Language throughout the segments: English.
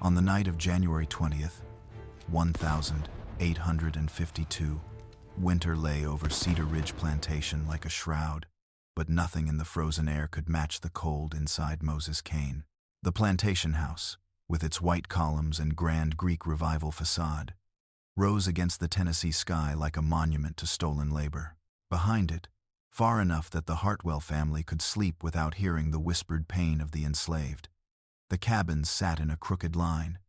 On the night of January 20th, 1852, winter lay over Cedar Ridge plantation like a shroud, but nothing in the frozen air could match the cold inside Moses Cain. The plantation house, with its white columns and grand Greek Revival facade, rose against the Tennessee sky like a monument to stolen labor. Behind it, far enough that the Hartwell family could sleep without hearing the whispered pain of the enslaved, the cabins sat in a crooked line,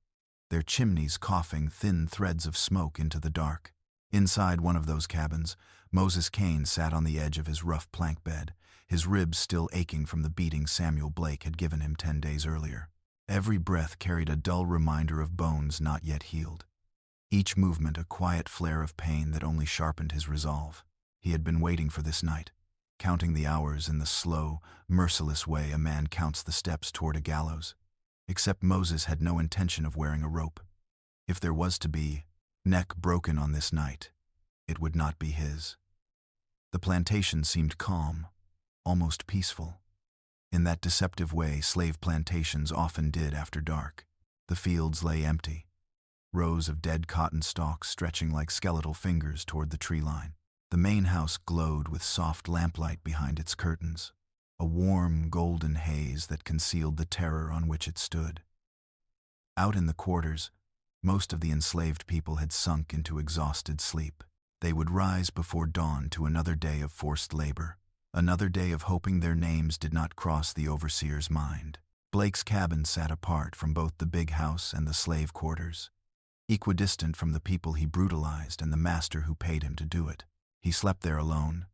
their chimneys coughing thin threads of smoke into the dark. Inside one of those cabins, Moses Cain sat on the edge of his rough plank bed, his ribs still aching from the beating Samuel Blake had given him 10 days earlier. Every breath carried a dull reminder of bones not yet healed. Each movement a quiet flare of pain that only sharpened his resolve. He had been waiting for this night, counting the hours in the slow, merciless way a man counts the steps toward a gallows. Except Moses had no intention of wearing a rope. If there was to be neck broken on this night, it would not be his. The plantation seemed calm, almost peaceful. In that deceptive way slave plantations often did after dark. The fields lay empty, rows of dead cotton stalks stretching like skeletal fingers toward the tree line. The main house glowed with soft lamplight behind its curtains, a warm golden haze that concealed the terror on which it stood. Out in the quarters, most of the enslaved people had sunk into exhausted sleep. They would rise before dawn to another day of forced labor, another day of hoping their names did not cross the overseer's mind. Blake's cabin sat apart from both the big house and the slave quarters, equidistant from the people he brutalized and the master who paid him to do it. He slept there alone,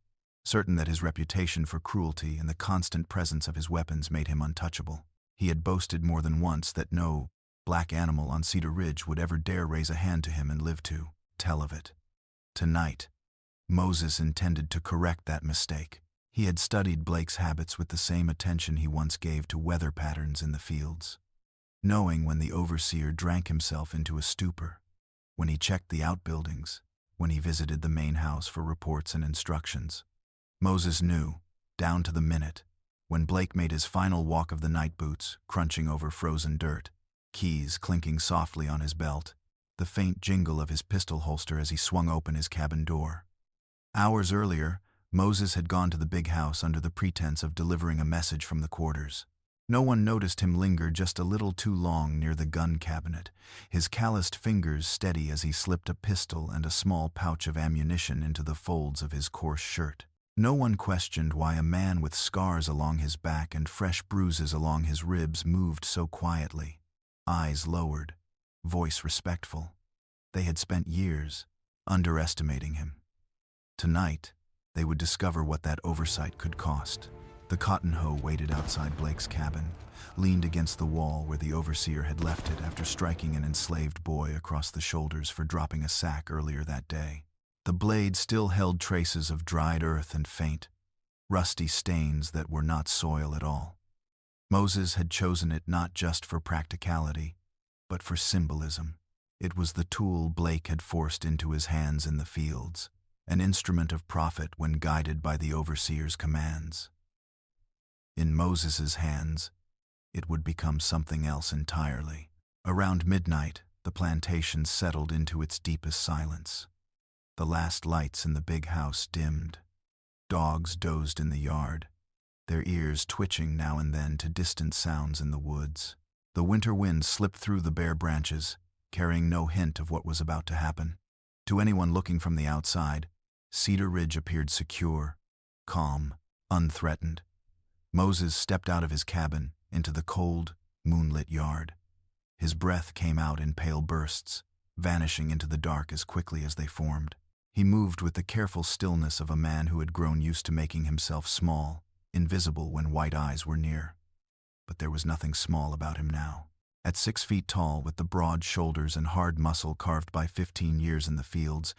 certain that his reputation for cruelty and the constant presence of his weapons made him untouchable. He had boasted more than once that no black animal on Cedar Ridge would ever dare raise a hand to him and live to tell of it. Tonight, Moses intended to correct that mistake. He had studied Blake's habits with the same attention he once gave to weather patterns in the fields, knowing when the overseer drank himself into a stupor, when he checked the outbuildings, when he visited the main house for reports and instructions. Moses knew, down to the minute, when Blake made his final walk of the night boots, crunching over frozen dirt, keys clinking softly on his belt, the faint jingle of his pistol holster as he swung open his cabin door. Hours earlier, Moses had gone to the big house under the pretense of delivering a message from the quarters. No one noticed him linger just a little too long near the gun cabinet, his calloused fingers steady as he slipped a pistol and a small pouch of ammunition into the folds of his coarse shirt. No one questioned why a man with scars along his back and fresh bruises along his ribs moved so quietly, eyes lowered, voice respectful. They had spent years underestimating him. Tonight, they would discover what that oversight could cost. The cotton hoe waited outside Blake's cabin, leaned against the wall where the overseer had left it after striking an enslaved boy across the shoulders for dropping a sack earlier that day. The blade still held traces of dried earth and faint, rusty stains that were not soil at all. Moses had chosen it not just for practicality, but for symbolism. It was the tool Blake had forced into his hands in the fields, an instrument of profit when guided by the overseer's commands. In Moses's hands, it would become something else entirely. Around midnight, the plantation settled into its deepest silence. The last lights in the big house dimmed. Dogs dozed in the yard, their ears twitching now and then to distant sounds in the woods. The winter wind slipped through the bare branches, carrying no hint of what was about to happen. To anyone looking from the outside, Cedar Ridge appeared secure, calm, unthreatened. Moses stepped out of his cabin into the cold, moonlit yard. His breath came out in pale bursts, vanishing into the dark as quickly as they formed. He moved with the careful stillness of a man who had grown used to making himself small, invisible when white eyes were near. But there was nothing small about him now. At 6 feet tall, with the broad shoulders and hard muscle carved by 15 years in the fields,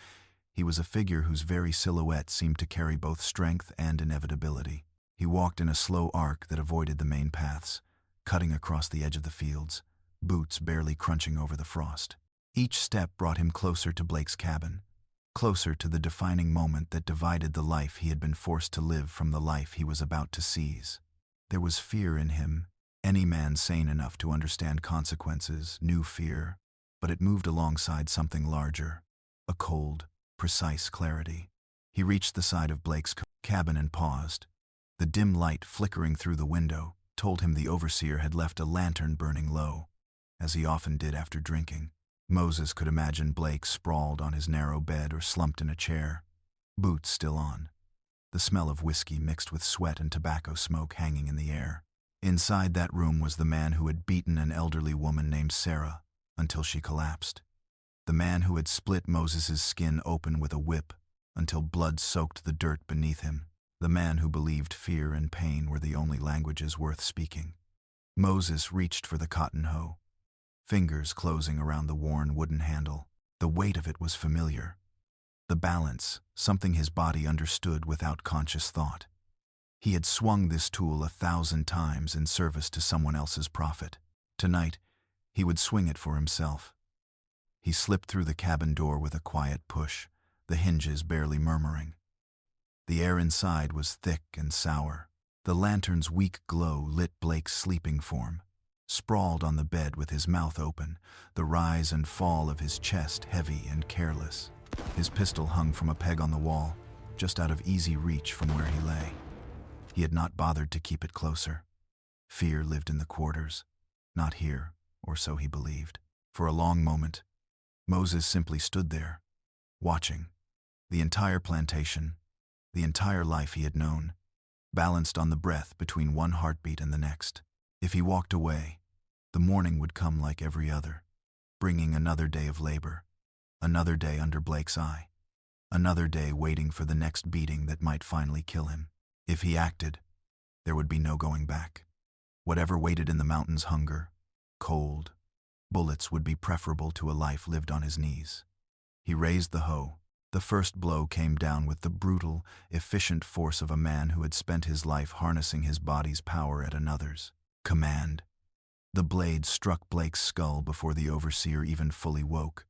he was a figure whose very silhouette seemed to carry both strength and inevitability. He walked in a slow arc that avoided the main paths, cutting across the edge of the fields, boots barely crunching over the frost. Each step brought him closer to Blake's cabin, closer to the defining moment that divided the life he had been forced to live from the life he was about to seize. There was fear in him, Any man sane enough to understand consequences knew fear, but it moved alongside something larger, a cold, precise clarity. He reached the side of Blake's cabin and paused. The dim light flickering through the window told him the overseer had left a lantern burning low, as he often did after drinking. Moses could imagine Blake sprawled on his narrow bed or slumped in a chair, boots still on, the smell of whiskey mixed with sweat and tobacco smoke hanging in the air. Inside that room was the man who had beaten an elderly woman named Sarah until she collapsed. The man who had split Moses's skin open with a whip until blood soaked the dirt beneath him. The man who believed fear and pain were the only languages worth speaking. Moses reached for the cotton hoe, fingers closing around the worn wooden handle. The weight of it was familiar. The balance, something his body understood without conscious thought. He had swung this tool 1,000 times in service to someone else's profit. Tonight, he would swing it for himself. He slipped through the cabin door with a quiet push, the hinges barely murmuring. The air inside was thick and sour. The lantern's weak glow lit Blake's sleeping form. Sprawled on the bed with his mouth open, the rise and fall of his chest heavy and careless. His pistol hung from a peg on the wall, just out of easy reach from where he lay. He had not bothered to keep it closer. Fear lived in the quarters, not here, or so he believed. For a long moment, Moses simply stood there, watching. The entire plantation, the entire life he had known, balanced on the breath between one heartbeat and the next. If he walked away, the morning would come like every other, bringing another day of labor, another day under Blake's eye, another day waiting for the next beating that might finally kill him. If he acted, there would be no going back. Whatever waited in the mountains, hunger, cold, bullets would be preferable to a life lived on his knees. He raised the hoe. The first blow came down with the brutal, efficient force of a man who had spent his life harnessing his body's power at another's command. The blade struck Blake's skull before the overseer even fully woke,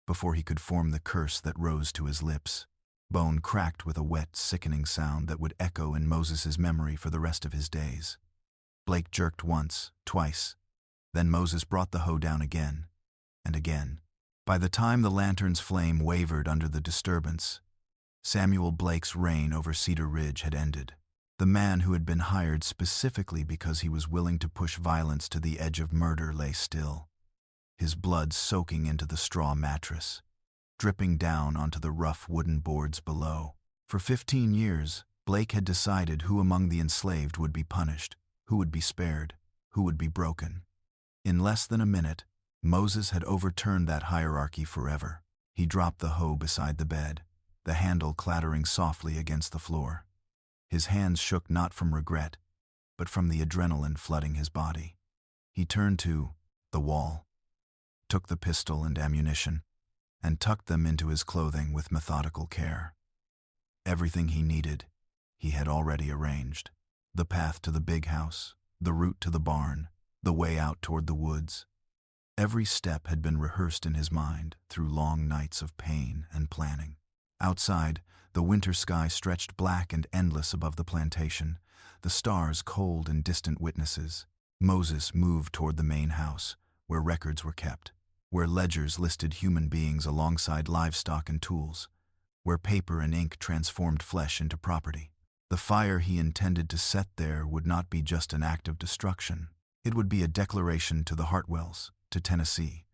before he could form the curse that rose to his lips. Bone cracked with a wet, sickening sound that would echo in Moses's memory for the rest of his days. Blake jerked once, twice. Then Moses brought the hoe down again, and again. By the time the lantern's flame wavered under the disturbance, Samuel Blake's reign over Cedar Ridge had ended. The man who had been hired specifically because he was willing to push violence to the edge of murder lay still, his blood soaking into the straw mattress, dripping down onto the rough wooden boards below. For 15 years, Blake had decided who among the enslaved would be punished, who would be spared, who would be broken. In less than a minute, Moses had overturned that hierarchy forever. He dropped the hoe beside the bed, the handle clattering softly against the floor. His hands shook not from regret, but from the adrenaline flooding his body. He turned to the wall, took the pistol and ammunition, and tucked them into his clothing with methodical care. Everything he needed, he had already arranged. The path to the big house, the route to the barn, the way out toward the woods. Every step had been rehearsed in his mind through long nights of pain and planning. Outside, the winter sky stretched black and endless above the plantation, the stars cold and distant witnesses. Moses moved toward the main house, where records were kept, where ledgers listed human beings alongside livestock and tools, where paper and ink transformed flesh into property. The fire he intended to set there would not be just an act of destruction. It would be a declaration to the Hartwells, to Tennessee,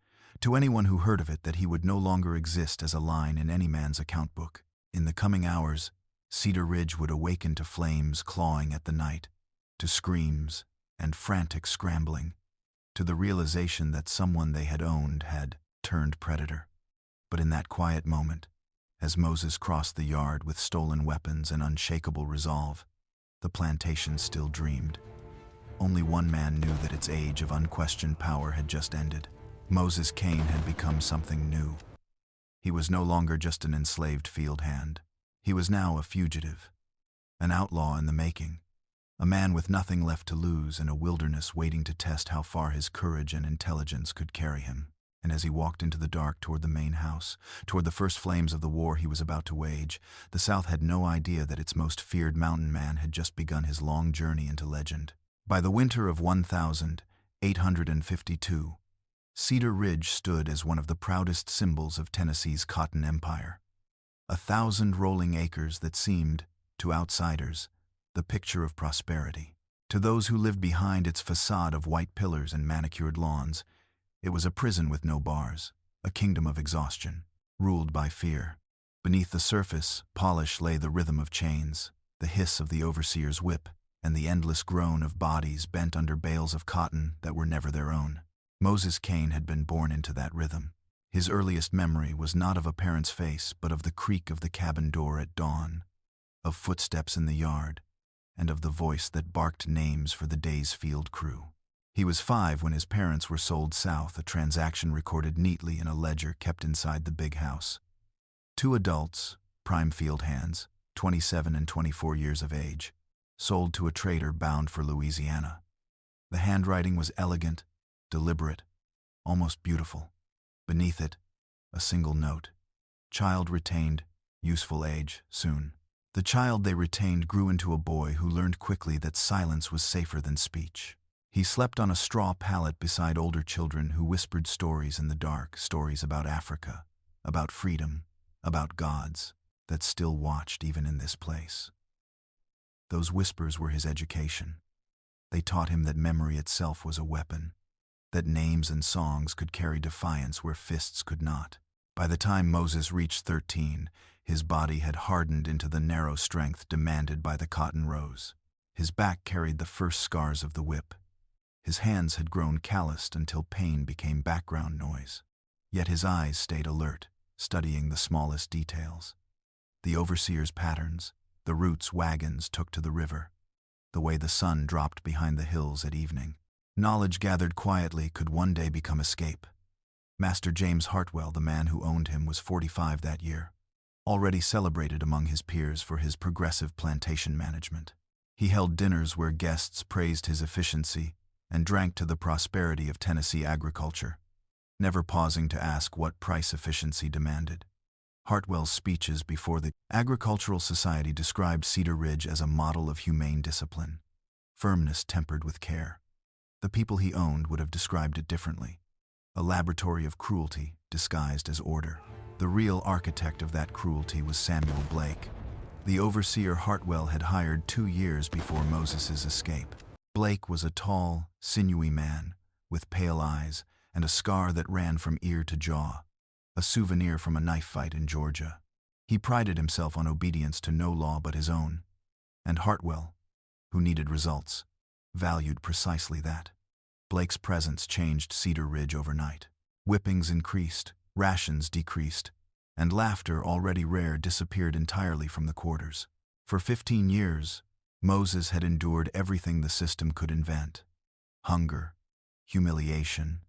to anyone who heard of it, that he would no longer exist as a line in any man's account book. In the coming hours, Cedar Ridge would awaken to flames clawing at the night, to screams and frantic scrambling, to the realization that someone they had owned had turned predator. But in that quiet moment, as Moses crossed the yard with stolen weapons and unshakable resolve, the plantation still dreamed. Only one man knew that its age of unquestioned power had just ended. Moses Cain had become something new. He was no longer just an enslaved field hand. He was now a fugitive, an outlaw in the making, a man with nothing left to lose in a wilderness waiting to test how far his courage and intelligence could carry him. And as he walked into the dark toward the main house, toward the first flames of the war he was about to wage, the South had no idea that its most feared mountain man had just begun his long journey into legend. By the winter of 1852, Cedar Ridge stood as one of the proudest symbols of Tennessee's cotton empire. 1,000 rolling acres that seemed, to outsiders, the picture of prosperity. To those who lived behind its facade of white pillars and manicured lawns, it was a prison with no bars, a kingdom of exhaustion, ruled by fear. Beneath the surface, polish lay the rhythm of chains, the hiss of the overseer's whip, and the endless groan of bodies bent under bales of cotton that were never their own. Moses Cain had been born into that rhythm. His earliest memory was not of a parent's face, but of the creak of the cabin door at dawn, of footsteps in the yard, and of the voice that barked names for the day's field crew. He was 5 when his parents were sold south, a transaction recorded neatly in a ledger kept inside the big house. 2 adults, prime field hands, 27 and 24 years of age, sold to a trader bound for Louisiana. The handwriting was elegant, deliberate, almost beautiful. Beneath it, a single note. Child retained, useful age, soon. The child they retained grew into a boy who learned quickly that silence was safer than speech. He slept on a straw pallet beside older children who whispered stories in the dark, stories about Africa, about freedom, about gods that still watched even in this place. Those whispers were his education. They taught him that memory itself was a weapon, that names and songs could carry defiance where fists could not. By the time Moses reached 13, his body had hardened into the narrow strength demanded by the cotton rows. His back carried the first scars of the whip. His hands had grown calloused until pain became background noise. Yet his eyes stayed alert, studying the smallest details. The overseer's patterns, the routes wagons took to the river, the way the sun dropped behind the hills at evening. Knowledge gathered quietly could one day become escape. Master James Hartwell, the man who owned him, was 45 that year, already celebrated among his peers for his progressive plantation management. He held dinners where guests praised his efficiency and drank to the prosperity of Tennessee agriculture, never pausing to ask what price efficiency demanded. Hartwell's speeches before the Agricultural Society described Cedar Ridge as a model of humane discipline, firmness tempered with care. The people he owned would have described it differently, a laboratory of cruelty disguised as order. The real architect of that cruelty was Samuel Blake, the overseer Hartwell had hired 2 years before Moses's escape. Blake was a tall, sinewy man, with pale eyes and a scar that ran from ear to jaw, a souvenir from a knife fight in Georgia. He prided himself on obedience to no law but his own, and Hartwell, who needed results, valued precisely that. Blake's presence changed Cedar Ridge overnight. Whippings increased, rations decreased, and laughter, already rare, disappeared entirely from the quarters. For 15 years, Moses had endured everything the system could invent: hunger, humiliation,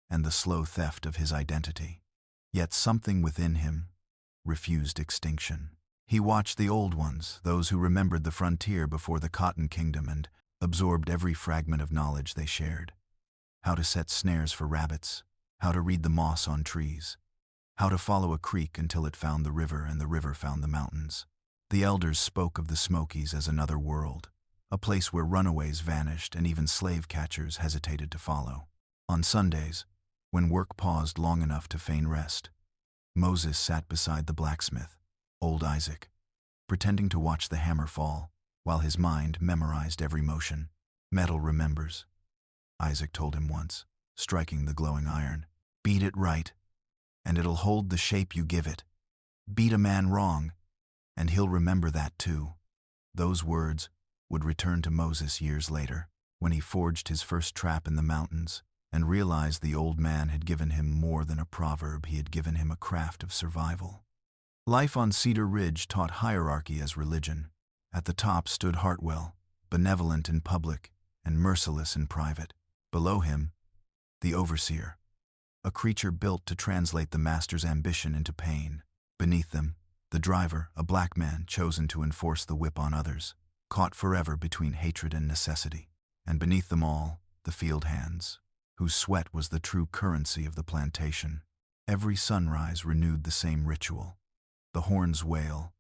and the slow theft of his identity. Yet something within him refused extinction. He watched the old ones, those who remembered the frontier before the Cotton Kingdom, and absorbed every fragment of knowledge they shared. How to set snares for rabbits, how to read the moss on trees, how to follow a creek until it found the river and the river found the mountains. The elders spoke of the Smokies as another world, a place where runaways vanished and even slave catchers hesitated to follow. On Sundays, when work paused long enough to feign rest, Moses sat beside the blacksmith, old Isaac, pretending to watch the hammer fall, while his mind memorized every motion. "Metal remembers," Isaac told him once, striking the glowing iron. "Beat it right, and it'll hold the shape you give it. Beat a man wrong, and he'll remember that too." Those words would return to Moses years later, when he forged his first trap in the mountains and realized the old man had given him more than a proverb. He had given him a craft of survival. Life on Cedar Ridge taught hierarchy as religion. At the top stood Hartwell, benevolent in public and merciless in private. Below him, the overseer, a creature built to translate the master's ambition into pain. Beneath them, the driver, a black man chosen to enforce the whip on others, caught forever between hatred and necessity. And beneath them all, the field hands, whose sweat was the true currency of the plantation. Every sunrise renewed the same ritual: the horn's wail,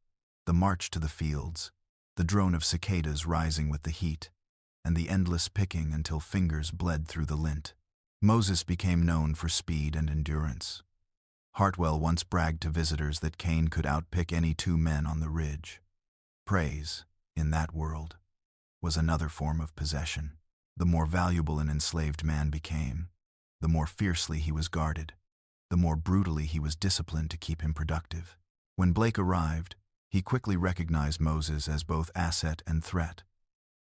the march to the fields, the drone of cicadas rising with the heat, and the endless picking until fingers bled through the lint. Moses became known for speed and endurance. Hartwell once bragged to visitors that Cain could outpick any two men on the ridge. Praise, in that world, was another form of possession. The more valuable an enslaved man became, the more fiercely he was guarded, the more brutally he was disciplined to keep him productive. When Blake arrived, he quickly recognized Moses as both asset and threat,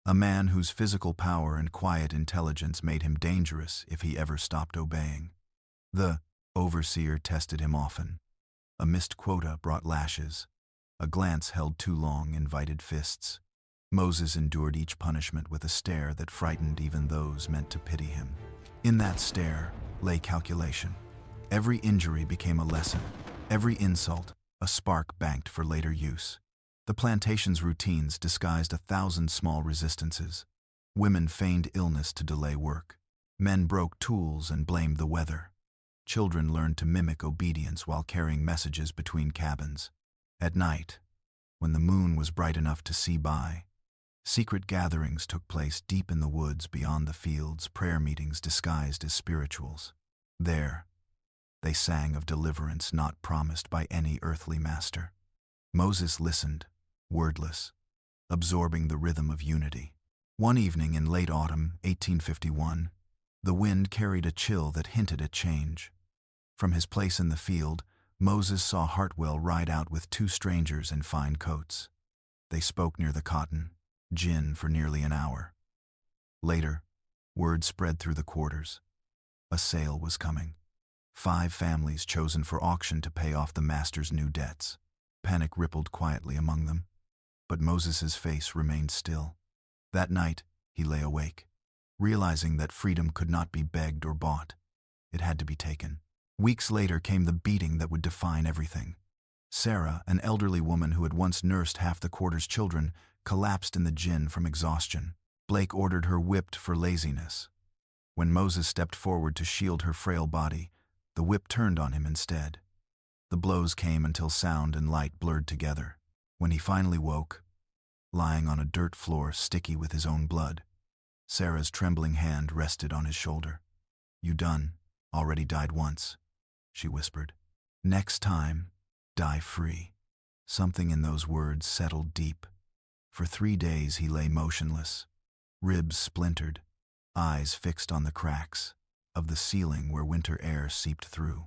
a man whose physical power and quiet intelligence made him dangerous if he ever stopped obeying. The overseer tested him often. A missed quota brought lashes. A glance held too long invited fists. Moses endured each punishment with a stare that frightened even those meant to pity him. In that stare lay calculation. Every injury became a lesson. Every insult, a spark banked for later use. The plantation's routines disguised 1,000 small resistances. Women feigned illness to delay work. Men broke tools and blamed the weather. Children learned to mimic obedience while carrying messages between cabins. At night, when the moon was bright enough to see by, secret gatherings took place deep in the woods beyond the fields, prayer meetings disguised as spirituals. There, they sang of deliverance not promised by any earthly master. Moses listened, wordless, absorbing the rhythm of unity. One evening in late autumn, 1851, the wind carried a chill that hinted at change. From his place in the field, Moses saw Hartwell ride out with two strangers in fine coats. They spoke near the cotton, gin for nearly an hour. Later, word spread through the quarters. A sale was coming. 5 families chosen for auction to pay off the master's new debts. Panic rippled quietly among them, but Moses's face remained still. That night, he lay awake, realizing that freedom could not be begged or bought. It had to be taken. Weeks later came the beating that would define everything. Sarah, an elderly woman who had once nursed half the quarter's children, collapsed in the gin from exhaustion. Blake ordered her whipped for laziness. When Moses stepped forward to shield her frail body, the whip turned on him instead. The blows came until sound and light blurred together. When he finally woke, lying on a dirt floor sticky with his own blood, Sarah's trembling hand rested on his shoulder. "You done, already died once," she whispered. "Next time, die free." Something in those words settled deep. For 3 days he lay motionless, ribs splintered, eyes fixed on the cracks of the ceiling where winter air seeped through.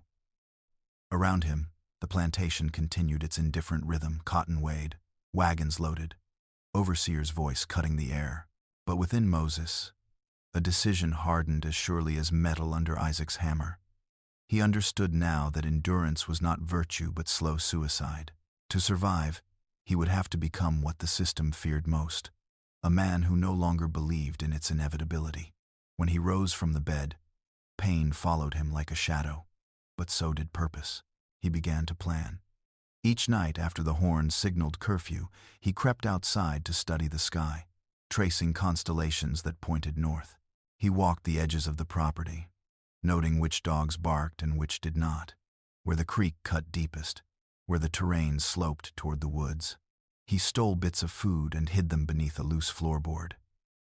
Around him, the plantation continued its indifferent rhythm, cotton weighed, wagons loaded, overseer's voice cutting the air. But within Moses, a decision hardened as surely as metal under Isaac's hammer. He understood now that endurance was not virtue but slow suicide. To survive, he would have to become what the system feared most, a man who no longer believed in its inevitability. When he rose from the bed, pain followed him like a shadow, but so did purpose. He began to plan. Each night after the horn signaled curfew, he crept outside to study the sky, tracing constellations that pointed north. He walked the edges of the property, noting which dogs barked and which did not, where the creek cut deepest, where the terrain sloped toward the woods. He stole bits of food and hid them beneath a loose floorboard.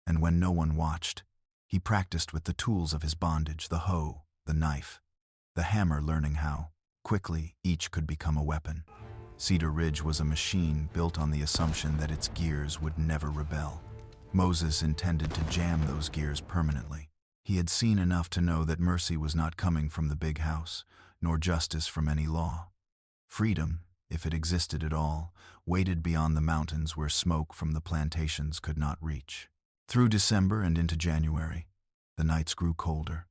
And when no one watched, he practiced with the tools of his bondage, the hoe, the knife, the hammer, learning how, quickly, each could become a weapon. Cedar Ridge was a machine built on the assumption that its gears would never rebel. Moses intended to jam those gears permanently. He had seen enough to know that mercy was not coming from the big house, nor justice from any law. Freedom, if it existed at all, waited beyond the mountains where smoke from the plantations could not reach. Through December and into January, the nights grew colder.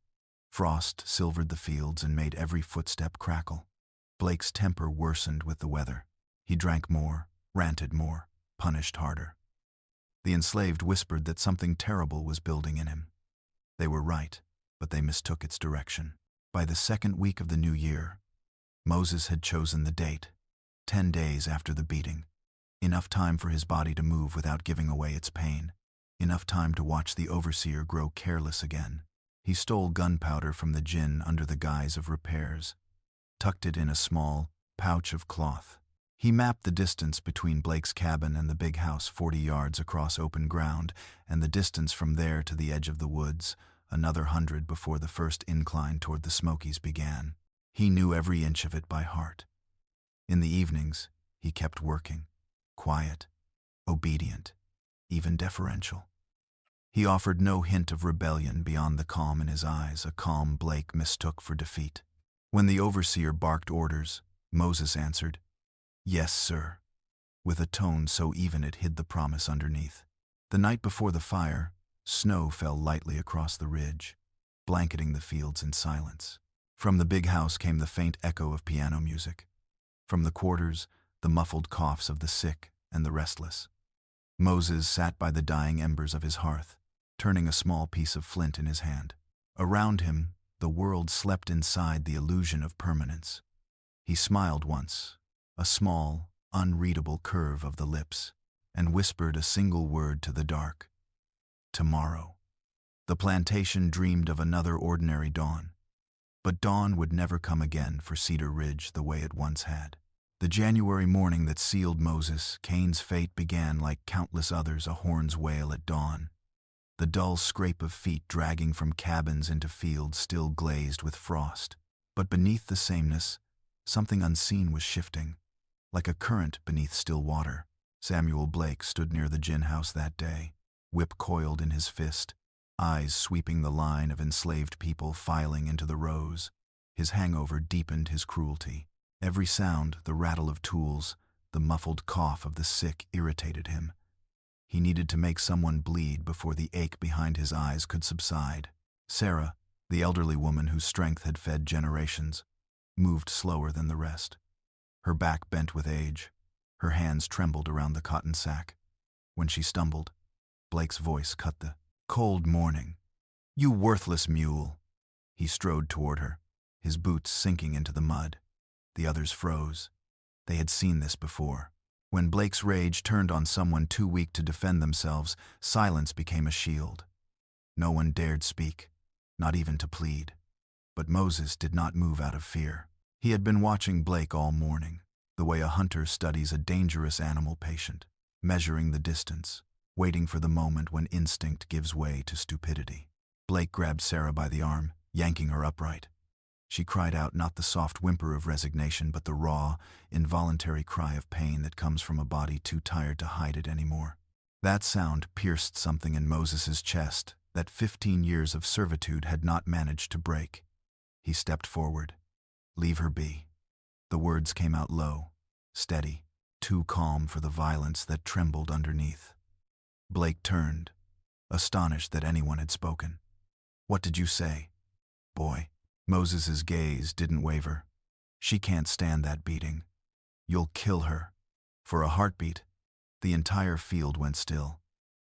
Frost silvered the fields and made every footstep crackle. Blake's temper worsened with the weather. He drank more, ranted more, punished harder. The enslaved whispered that something terrible was building in him. They were right, but they mistook its direction. By the second week of the new year, Moses had chosen the date, 10 days after the beating. Enough time for his body to move without giving away its pain. Enough time to watch the overseer grow careless again. He stole gunpowder from the gin under the guise of repairs, tucked it in a small pouch of cloth, He mapped the distance between Blake's cabin and the big house, 40 yards across open ground, and the distance from there to the edge of the woods, another 100 before the first incline toward the Smokies began. He knew every inch of it by heart. In the evenings, he kept working, quiet, obedient, even deferential. He offered no hint of rebellion beyond the calm in his eyes, a calm Blake mistook for defeat. When the overseer barked orders, Moses answered, "Yes, sir," with a tone so even it hid the promise underneath. The night before the fire, snow fell lightly across the ridge, blanketing the fields in silence. From the big house came the faint echo of piano music. From the quarters, the muffled coughs of the sick and the restless. Moses sat by the dying embers of his hearth, turning a small piece of flint in his hand. Around him, the world slept inside the illusion of permanence. He smiled once, a small, unreadable curve of the lips, and whispered a single word to the dark. Tomorrow. The plantation dreamed of another ordinary dawn. But dawn would never come again for Cedar Ridge the way it once had. The January morning that sealed Moses Cain's fate began like countless others, a horn's wail at dawn. The dull scrape of feet dragging from cabins into fields still glazed with frost. But beneath the sameness, something unseen was shifting. Like a current beneath still water, Samuel Blake stood near the gin house that day, whip coiled in his fist, eyes sweeping the line of enslaved people filing into the rows. His hangover deepened his cruelty. Every sound, the rattle of tools, the muffled cough of the sick, irritated him. He needed to make someone bleed before the ache behind his eyes could subside. Sarah, the elderly woman whose strength had fed generations, moved slower than the rest. Her back bent with age, her hands trembled around the cotton sack. When she stumbled, Blake's voice cut the cold morning. "You worthless mule!" He strode toward her, his boots sinking into the mud. The others froze. They had seen this before. When Blake's rage turned on someone too weak to defend themselves, silence became a shield. No one dared speak, not even to plead. But Moses did not move out of fear. He had been watching Blake all morning, the way a hunter studies a dangerous animal patient, measuring the distance, waiting for the moment when instinct gives way to stupidity. Blake grabbed Sarah by the arm, yanking her upright. She cried out not the soft whimper of resignation, but the raw, involuntary cry of pain that comes from a body too tired to hide it anymore. That sound pierced something in Moses's chest that 15 years of servitude had not managed to break. He stepped forward. "Leave her be." The words came out low, steady, too calm for the violence that trembled underneath. Blake turned, astonished that anyone had spoken. "What did you say, boy?" Moses's gaze didn't waver. "She can't stand that beating. You'll kill her." For a heartbeat, the entire field went still.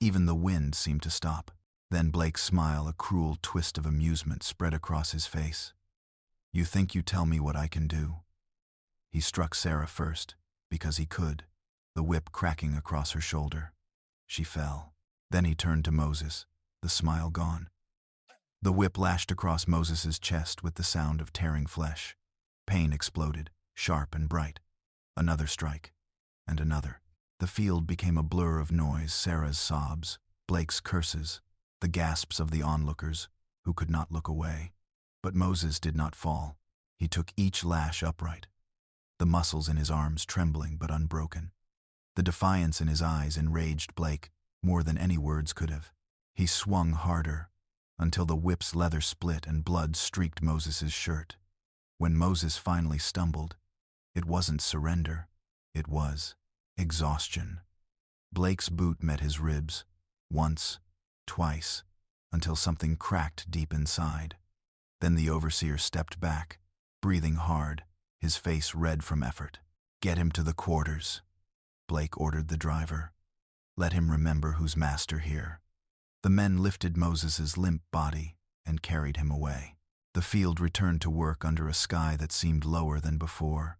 Even the wind seemed to stop. Then Blake's smile, a cruel twist of amusement, spread across his face. "You think you tell me what I can do?" He struck Sarah first, because he could, the whip cracking across her shoulder. She fell. Then he turned to Moses, the smile gone. The whip lashed across Moses's chest with the sound of tearing flesh. Pain exploded, sharp and bright. Another strike, and another. The field became a blur of noise, Sarah's sobs, Blake's curses, the gasps of the onlookers, who could not look away. But Moses did not fall. He took each lash upright, the muscles in his arms trembling but unbroken. The defiance in his eyes enraged Blake more than any words could have. He swung harder, until the whip's leather split and blood streaked Moses's shirt. When Moses finally stumbled, it wasn't surrender, it was exhaustion. Blake's boot met his ribs, once, twice, until something cracked deep inside. Then the overseer stepped back, breathing hard, his face red from effort. "Get him to the quarters," Blake ordered the driver. "Let him remember who's master here." The men lifted Moses's limp body and carried him away. The field returned to work under a sky that seemed lower than before,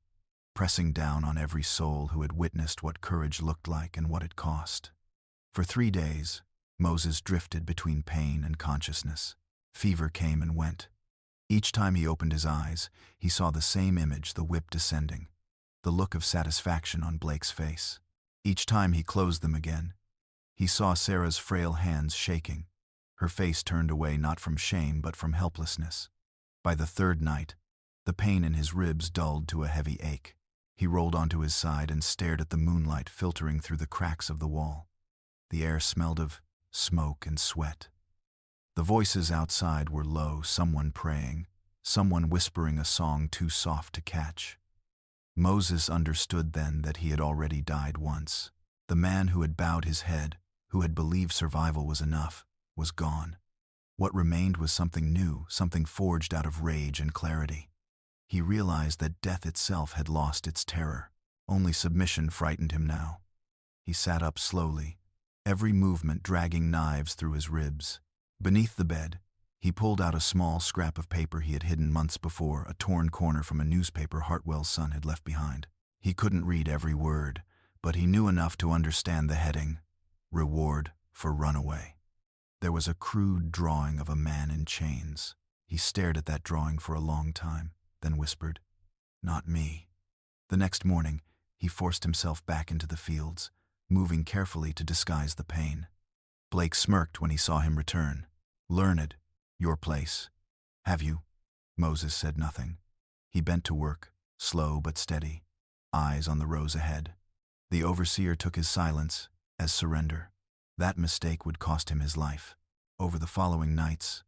pressing down on every soul who had witnessed what courage looked like and what it cost. For 3 days, Moses drifted between pain and consciousness. Fever came and went. Each time he opened his eyes, he saw the same image, the whip descending, the look of satisfaction on Blake's face. Each time he closed them again, he saw Sarah's frail hands shaking, her face turned away not from shame but from helplessness. By the third night, the pain in his ribs dulled to a heavy ache. He rolled onto his side and stared at the moonlight filtering through the cracks of the wall. The air smelled of smoke and sweat. The voices outside were low, someone praying, someone whispering a song too soft to catch. Moses understood then that he had already died once. The man who had bowed his head, who had believed survival was enough, was gone. What remained was something new, something forged out of rage and clarity. He realized that death itself had lost its terror. Only submission frightened him now. He sat up slowly, every movement dragging knives through his ribs. Beneath the bed, he pulled out a small scrap of paper he had hidden months before, a torn corner from a newspaper Hartwell's son had left behind. He couldn't read every word, but he knew enough to understand the heading, "Reward for Runaway." There was a crude drawing of a man in chains. He stared at that drawing for a long time, then whispered, "Not me." The next morning, he forced himself back into the fields, moving carefully to disguise the pain. Blake smirked when he saw him return. "Learned, your place. Have you?" Moses said nothing. He bent to work, slow but steady, eyes on the rows ahead. The overseer took his silence as surrender. That mistake would cost him his life. Over the following nights,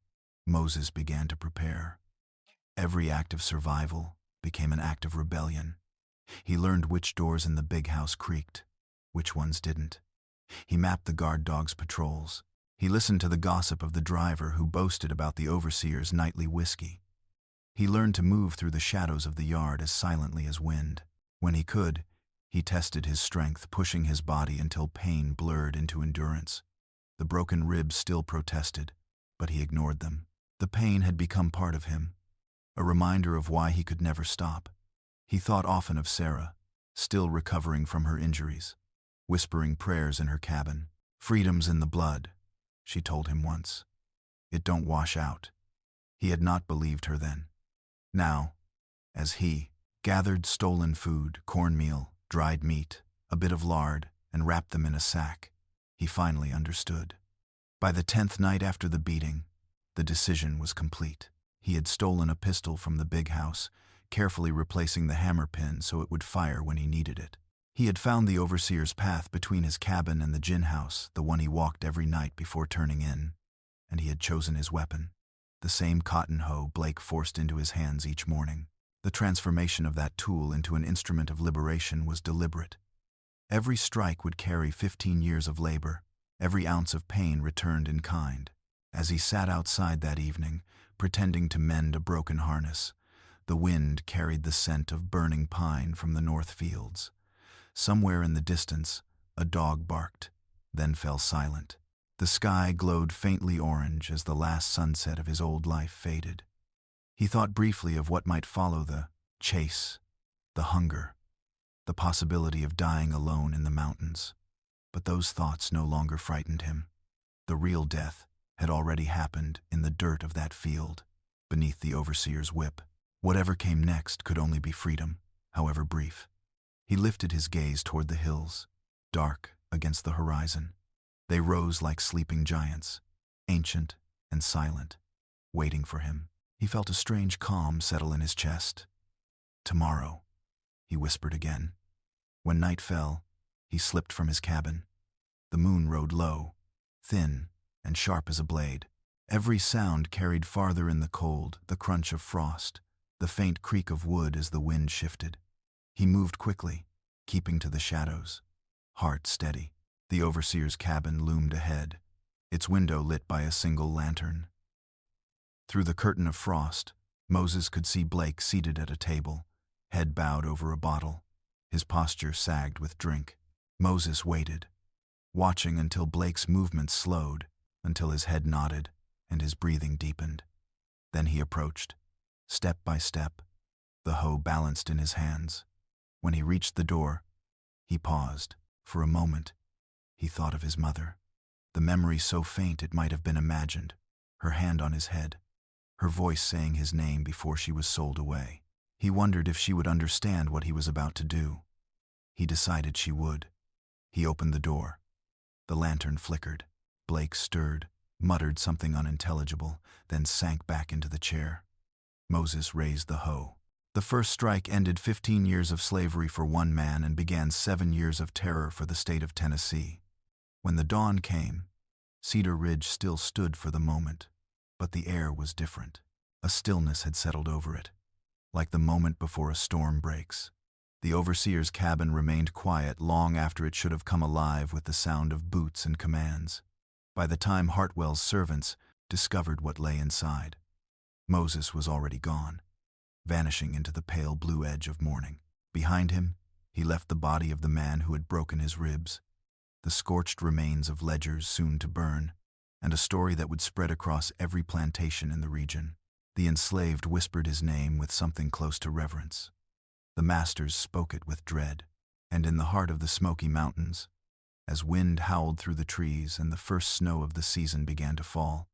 Moses began to prepare. Every act of survival became an act of rebellion. He learned which doors in the big house creaked, which ones didn't. He mapped the guard dogs' patrols. He listened to the gossip of the driver who boasted about the overseer's nightly whiskey. He learned to move through the shadows of the yard as silently as wind. When he could, he tested his strength, pushing his body until pain blurred into endurance. The broken ribs still protested, but he ignored them. The pain had become part of him, a reminder of why he could never stop. He thought often of Sarah, still recovering from her injuries, whispering prayers in her cabin. "Freedom's in the blood," she told him once. "It don't wash out." He had not believed her then. Now, as he gathered stolen food, cornmeal, dried meat, a bit of lard, and wrapped them in a sack, he finally understood. By the 10th night after the beating, the decision was complete. He had stolen a pistol from the big house, carefully replacing the hammer pin so it would fire when he needed it. He had found the overseer's path between his cabin and the gin house, the one he walked every night before turning in, and he had chosen his weapon, the same cotton hoe Blake forced into his hands each morning. The transformation of that tool into an instrument of liberation was deliberate. Every strike would carry 15 years of labor, every ounce of pain returned in kind. As he sat outside that evening, pretending to mend a broken harness, the wind carried the scent of burning pine from the north fields. Somewhere in the distance, a dog barked, then fell silent. The sky glowed faintly orange as the last sunset of his old life faded. He thought briefly of what might follow: the chase, the hunger, the possibility of dying alone in the mountains. But those thoughts no longer frightened him. The real death had already happened in the dirt of that field, beneath the overseer's whip. Whatever came next could only be freedom, however brief. He lifted his gaze toward the hills, dark against the horizon. They rose like sleeping giants, ancient and silent, waiting for him. He felt a strange calm settle in his chest. "Tomorrow," he whispered again. When night fell, he slipped from his cabin. The moon rode low, thin and sharp as a blade. Every sound carried farther in the cold, the crunch of frost, the faint creak of wood as the wind shifted. He moved quickly, keeping to the shadows, heart steady. The overseer's cabin loomed ahead, its window lit by a single lantern. Through the curtain of frost, Moses could see Blake seated at a table, head bowed over a bottle. His posture sagged with drink. Moses waited, watching until Blake's movements slowed, until his head nodded and his breathing deepened. Then he approached, step by step, the hoe balanced in his hands. When he reached the door, he paused. For a moment, he thought of his mother, the memory so faint it might have been imagined, her hand on his head, her voice saying his name before she was sold away. He wondered if she would understand what he was about to do. He decided she would. He opened the door. The lantern flickered. Blake stirred, muttered something unintelligible, then sank back into the chair. Moses raised the hoe. The first strike ended 15 years of slavery for one man and began 7 years of terror for the state of Tennessee. When the dawn came, Cedar Ridge still stood for the moment, but the air was different. A stillness had settled over it, like the moment before a storm breaks. The overseer's cabin remained quiet long after it should have come alive with the sound of boots and commands. By the time Hartwell's servants discovered what lay inside, Moses was already gone, vanishing into the pale blue edge of morning. Behind him, he left the body of the man who had broken his ribs, the scorched remains of ledgers soon to burn, and a story that would spread across every plantation in the region. The enslaved whispered his name with something close to reverence. The masters spoke it with dread, and in the heart of the Smoky Mountains, as wind howled through the trees and the first snow of the season began to fall,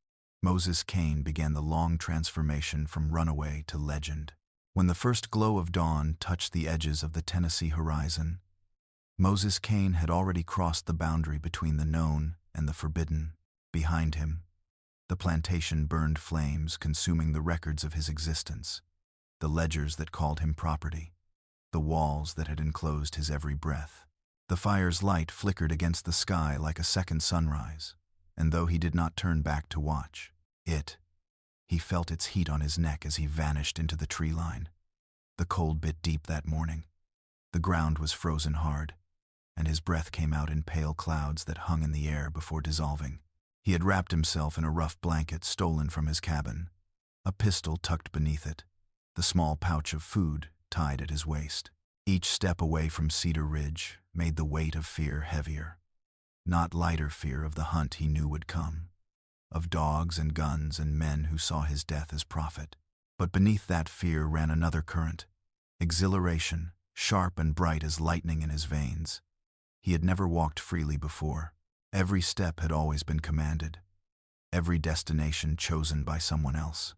Moses Cain began the long transformation from runaway to legend. When the first glow of dawn touched the edges of the Tennessee horizon, Moses Cain had already crossed the boundary between the known and the forbidden. Behind him, the plantation burned flames, consuming the records of his existence, the ledgers that called him property, the walls that had enclosed his every breath. The fire's light flickered against the sky like a second sunrise, and though he did not turn back to watch he felt its heat on his neck as he vanished into the tree line. The cold bit deep that morning. The ground was frozen hard, and his breath came out in pale clouds that hung in the air before dissolving. He had wrapped himself in a rough blanket stolen from his cabin, a pistol tucked beneath it, the small pouch of food tied at his waist. Each step away from Cedar Ridge made the weight of fear heavier. Not lighter fear of the hunt he knew would come, of dogs and guns and men who saw his death as profit. But beneath that fear ran another current, exhilaration, sharp and bright as lightning in his veins. He had never walked freely before. Every step had always been commanded, every destination chosen by someone else.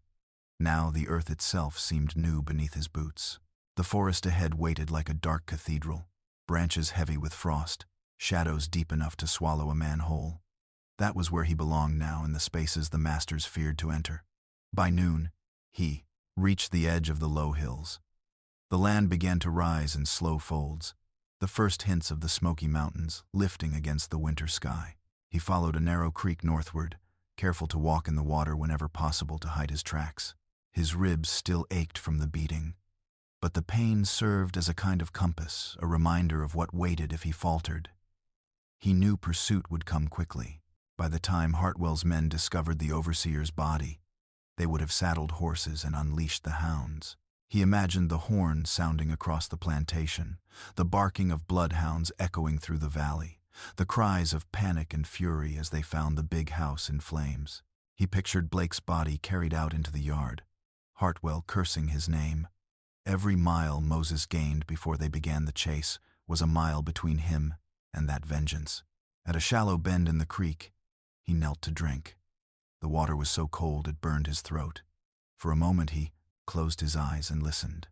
Now the earth itself seemed new beneath his boots. The forest ahead waited like a dark cathedral, branches heavy with frost, shadows deep enough to swallow a man whole. That was where he belonged now, in the spaces the masters feared to enter. By noon, he reached the edge of the low hills. The land began to rise in slow folds, the first hints of the Smoky Mountains lifting against the winter sky. He followed a narrow creek northward, careful to walk in the water whenever possible to hide his tracks. His ribs still ached from the beating, but the pain served as a kind of compass, a reminder of what waited if he faltered. He knew pursuit would come quickly. By the time Hartwell's men discovered the overseer's body, they would have saddled horses and unleashed the hounds. He imagined the horn sounding across the plantation, the barking of bloodhounds echoing through the valley, the cries of panic and fury as they found the big house in flames. He pictured Blake's body carried out into the yard, Hartwell cursing his name. Every mile Moses gained before they began the chase was a mile between him and that vengeance. At a shallow bend in the creek, he knelt to drink. The water was so cold it burned his throat. For a moment he closed his eyes and listened.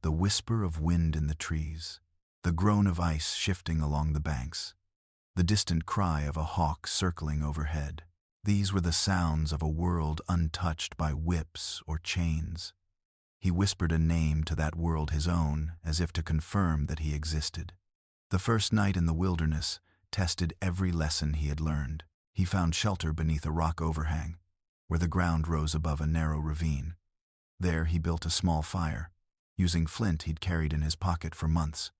The whisper of wind in the trees, the groan of ice shifting along the banks, the distant cry of a hawk circling overhead. These were the sounds of a world untouched by whips or chains. He whispered a name to that world, his own, as if to confirm that he existed. The first night in the wilderness tested every lesson he had learned. He found shelter beneath a rock overhang, where the ground rose above a narrow ravine. There he built a small fire, using flint he'd carried in his pocket for months,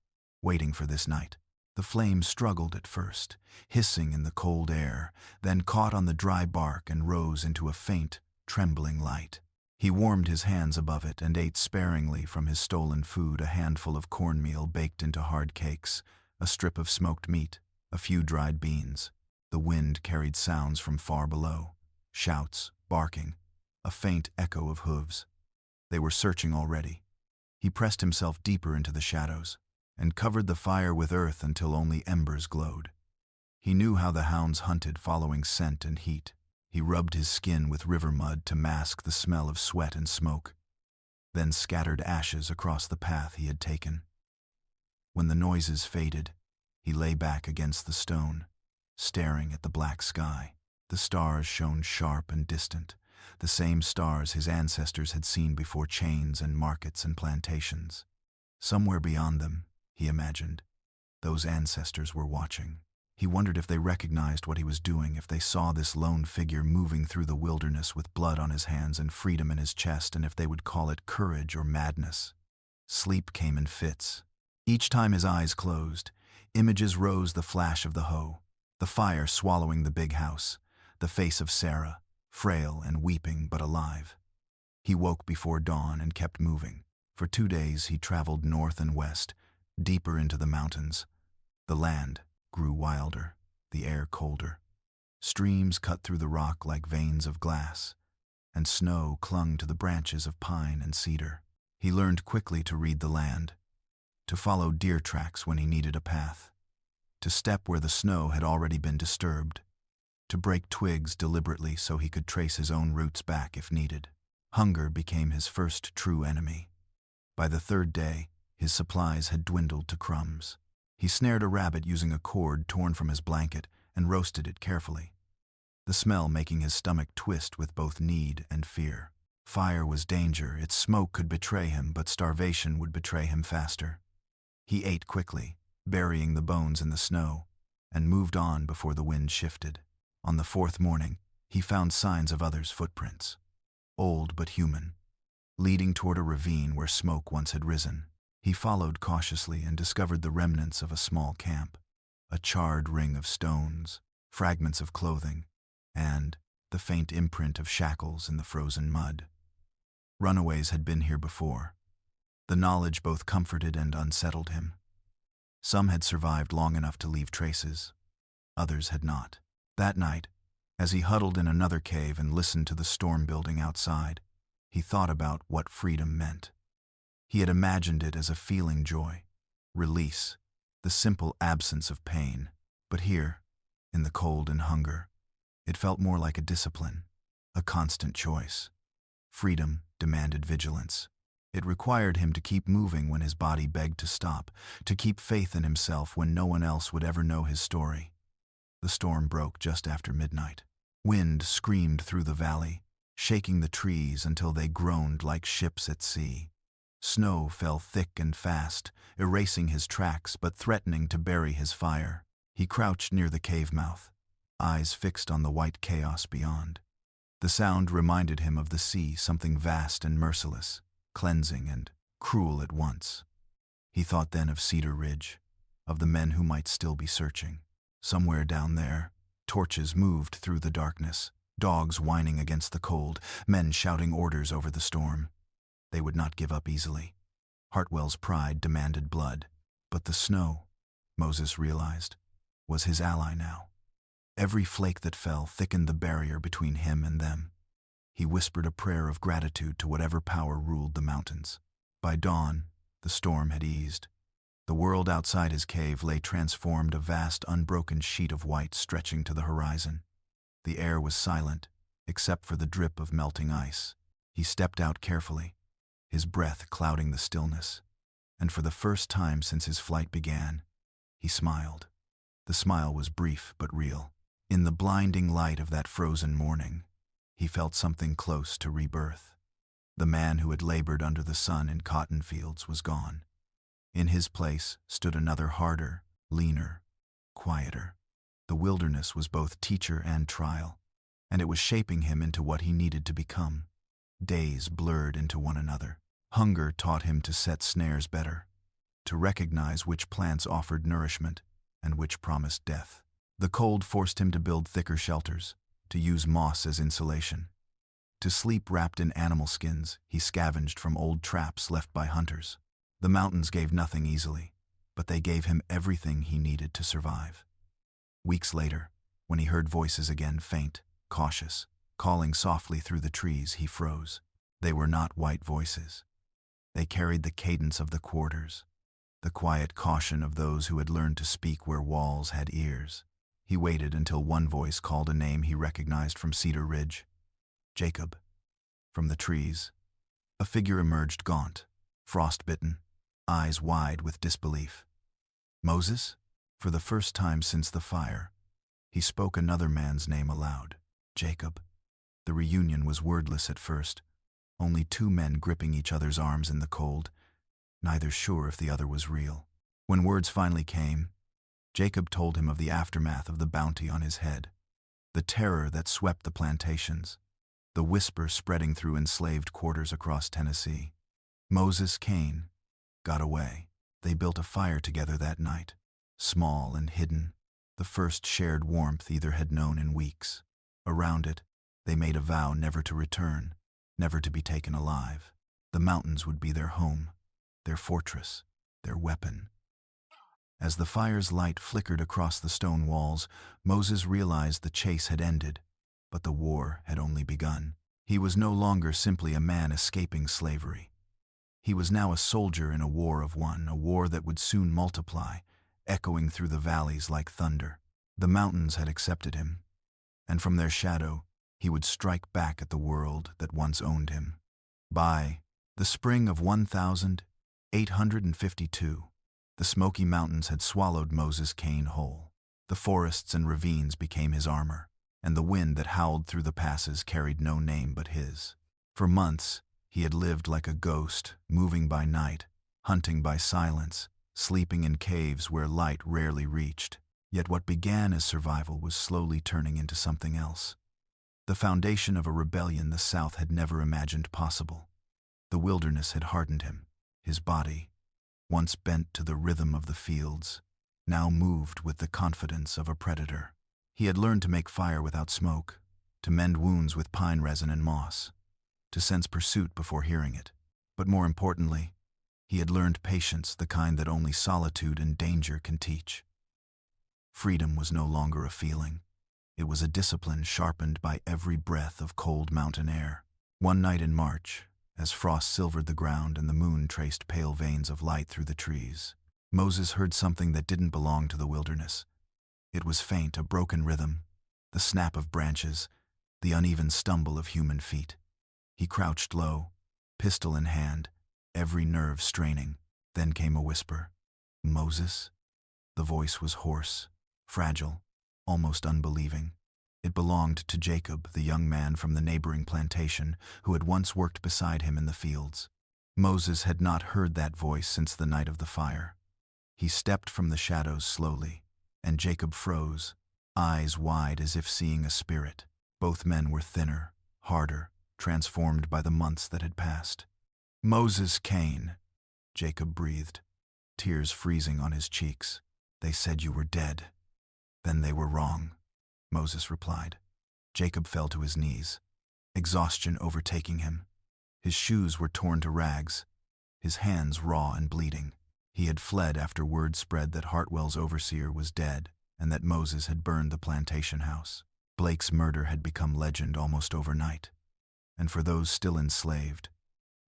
waiting for this night. The flame struggled at first, hissing in the cold air, then caught on the dry bark and rose into a faint, trembling light. He warmed his hands above it and ate sparingly from his stolen food, a handful of cornmeal baked into hard cakes, a strip of smoked meat, a few dried beans. The wind carried sounds from far below, shouts, barking, a faint echo of hooves. They were searching already. He pressed himself deeper into the shadows and covered the fire with earth until only embers glowed. He knew how the hounds hunted, following scent and heat. He rubbed his skin with river mud to mask the smell of sweat and smoke. then scattered ashes across the path he had taken. When the noises faded, he lay back against the stone, staring at the black sky. The stars shone sharp and distant, the same stars his ancestors had seen before chains and markets and plantations. Somewhere beyond them, he imagined, those ancestors were watching. He wondered if they recognized what he was doing, if they saw this lone figure moving through the wilderness with blood on his hands and freedom in his chest, and if they would call it courage or madness. Sleep came in fits. Each time his eyes closed, images rose: the flash of the hoe, the fire swallowing the big house, the face of Sarah, frail and weeping but alive. He woke before dawn and kept moving. For 2 days he traveled north and west, deeper into the mountains. The land grew wilder, the air colder. Streams cut through the rock like veins of glass, and snow clung to the branches of pine and cedar. He learned quickly to read the land, to follow deer tracks when he needed a path, to step where the snow had already been disturbed, to break twigs deliberately so he could trace his own roots back if needed. Hunger became his first true enemy. By the 3rd day, his supplies had dwindled to crumbs. He snared a rabbit using a cord torn from his blanket and roasted it carefully, the smell making his stomach twist with both need and fear. Fire was danger. Its smoke could betray him, but starvation would betray him faster. He ate quickly, burying the bones in the snow, and moved on before the wind shifted. On the 4th morning, he found signs of others' footprints, old but human, leading toward a ravine where smoke once had risen. He followed cautiously and discovered the remnants of a small camp, a charred ring of stones, fragments of clothing, and the faint imprint of shackles in the frozen mud. Runaways had been here before. The knowledge both comforted and unsettled him. Some had survived long enough to leave traces. Others had not. That night, as he huddled in another cave and listened to the storm building outside, he thought about what freedom meant. He had imagined it as a feeling joy, release, the simple absence of pain. But here, in the cold and hunger, it felt more like a discipline, a constant choice. Freedom demanded vigilance. It required him to keep moving when his body begged to stop, to keep faith in himself when no one else would ever know his story. The storm broke just after midnight. Wind screamed through the valley, shaking the trees until they groaned like ships at sea. Snow fell thick and fast, erasing his tracks but threatening to bury his fire. He crouched near the cave mouth, eyes fixed on the white chaos beyond. The sound reminded him of the sea, something vast and merciless, cleansing and cruel at once. He thought then of Cedar Ridge, of the men who might still be searching. Somewhere down there, torches moved through the darkness, dogs whining against the cold, men shouting orders over the storm. They would not give up easily. Hartwell's pride demanded blood, but the snow, Moses realized, was his ally now. Every flake that fell thickened the barrier between him and them. He whispered a prayer of gratitude to whatever power ruled the mountains. By dawn, the storm had eased. The world outside his cave lay transformed, a vast, unbroken sheet of white stretching to the horizon. The air was silent, except for the drip of melting ice. He stepped out carefully, his breath clouding the stillness, and for the first time since his flight began, he smiled. The smile was brief but real. In the blinding light of that frozen morning, he felt something close to rebirth. The man who had labored under the sun in cotton fields was gone. In his place stood another, harder, leaner, quieter. The wilderness was both teacher and trial, and it was shaping him into what he needed to become. Days blurred into one another. Hunger taught him to set snares better, to recognize which plants offered nourishment and which promised death. The cold forced him to build thicker shelters, to use moss as insulation. To sleep wrapped in animal skins, he scavenged from old traps left by hunters. The mountains gave nothing easily, but they gave him everything he needed to survive. Weeks later, when he heard voices again, faint, cautious, calling softly through the trees, he froze. They were not white voices. They carried the cadence of the quarters, the quiet caution of those who had learned to speak where walls had ears. He waited until one voice called a name he recognized from Cedar Ridge. Jacob. From the trees, A figure emerged gaunt, frostbitten, eyes wide with disbelief. Moses? For the first time since the fire, he spoke another man's name aloud. Jacob. The reunion was wordless at first, only two men gripping each other's arms in the cold, neither sure if the other was real. When words finally came, Jacob told him of the aftermath of the bounty on his head, the terror that swept the plantations, the whisper spreading through enslaved quarters across Tennessee. Moses Cain got away. They built a fire together that night, small and hidden, the first shared warmth either had known in weeks. Around it, they made a vow never to return, never to be taken alive. The mountains would be their home, their fortress, their weapon. As the fire's light flickered across the stone walls, Moses realized the chase had ended, but the war had only begun. He was no longer simply a man escaping slavery. He was now a soldier in a war of one, a war that would soon multiply, echoing through the valleys like thunder. The mountains had accepted him, and from their shadow, he would strike back at the world that once owned him. By the spring of 1852, the Smoky Mountains had swallowed Moses Cain whole. The forests and ravines became his armor, and the wind that howled through the passes carried no name but his. For months, he had lived like a ghost, moving by night, hunting by silence, sleeping in caves where light rarely reached. Yet what began as survival was slowly turning into something else. The foundation of a rebellion the South had never imagined possible. The wilderness had hardened him. His body, once bent to the rhythm of the fields, now moved with the confidence of a predator. He had learned to make fire without smoke, to mend wounds with pine resin and moss, to sense pursuit before hearing it. But more importantly, he had learned patience, the kind that only solitude and danger can teach. Freedom was no longer a feeling. It was a discipline sharpened by every breath of cold mountain air. One night in March, as frost silvered the ground and the moon traced pale veins of light through the trees, Moses heard something that didn't belong to the wilderness. It was faint, a broken rhythm, the snap of branches, the uneven stumble of human feet. He crouched low, pistol in hand, every nerve straining. Then came a whisper. "Moses?" The voice was hoarse, fragile, almost unbelieving. It belonged to Jacob, the young man from the neighboring plantation who had once worked beside him in the fields. Moses had not heard that voice since the night of the fire. He stepped from the shadows slowly, and Jacob froze, eyes wide as if seeing a spirit. Both men were thinner, harder, transformed by the months that had passed. "Moses Cain," Jacob breathed, tears freezing on his cheeks. "They said you were dead." "Then they were wrong," Moses replied. Jacob fell to his knees, exhaustion overtaking him. His shoes were torn to rags, his hands raw and bleeding. He had fled after word spread that Hartwell's overseer was dead and that Moses had burned the plantation house. Blake's murder had become legend almost overnight, and for those still enslaved,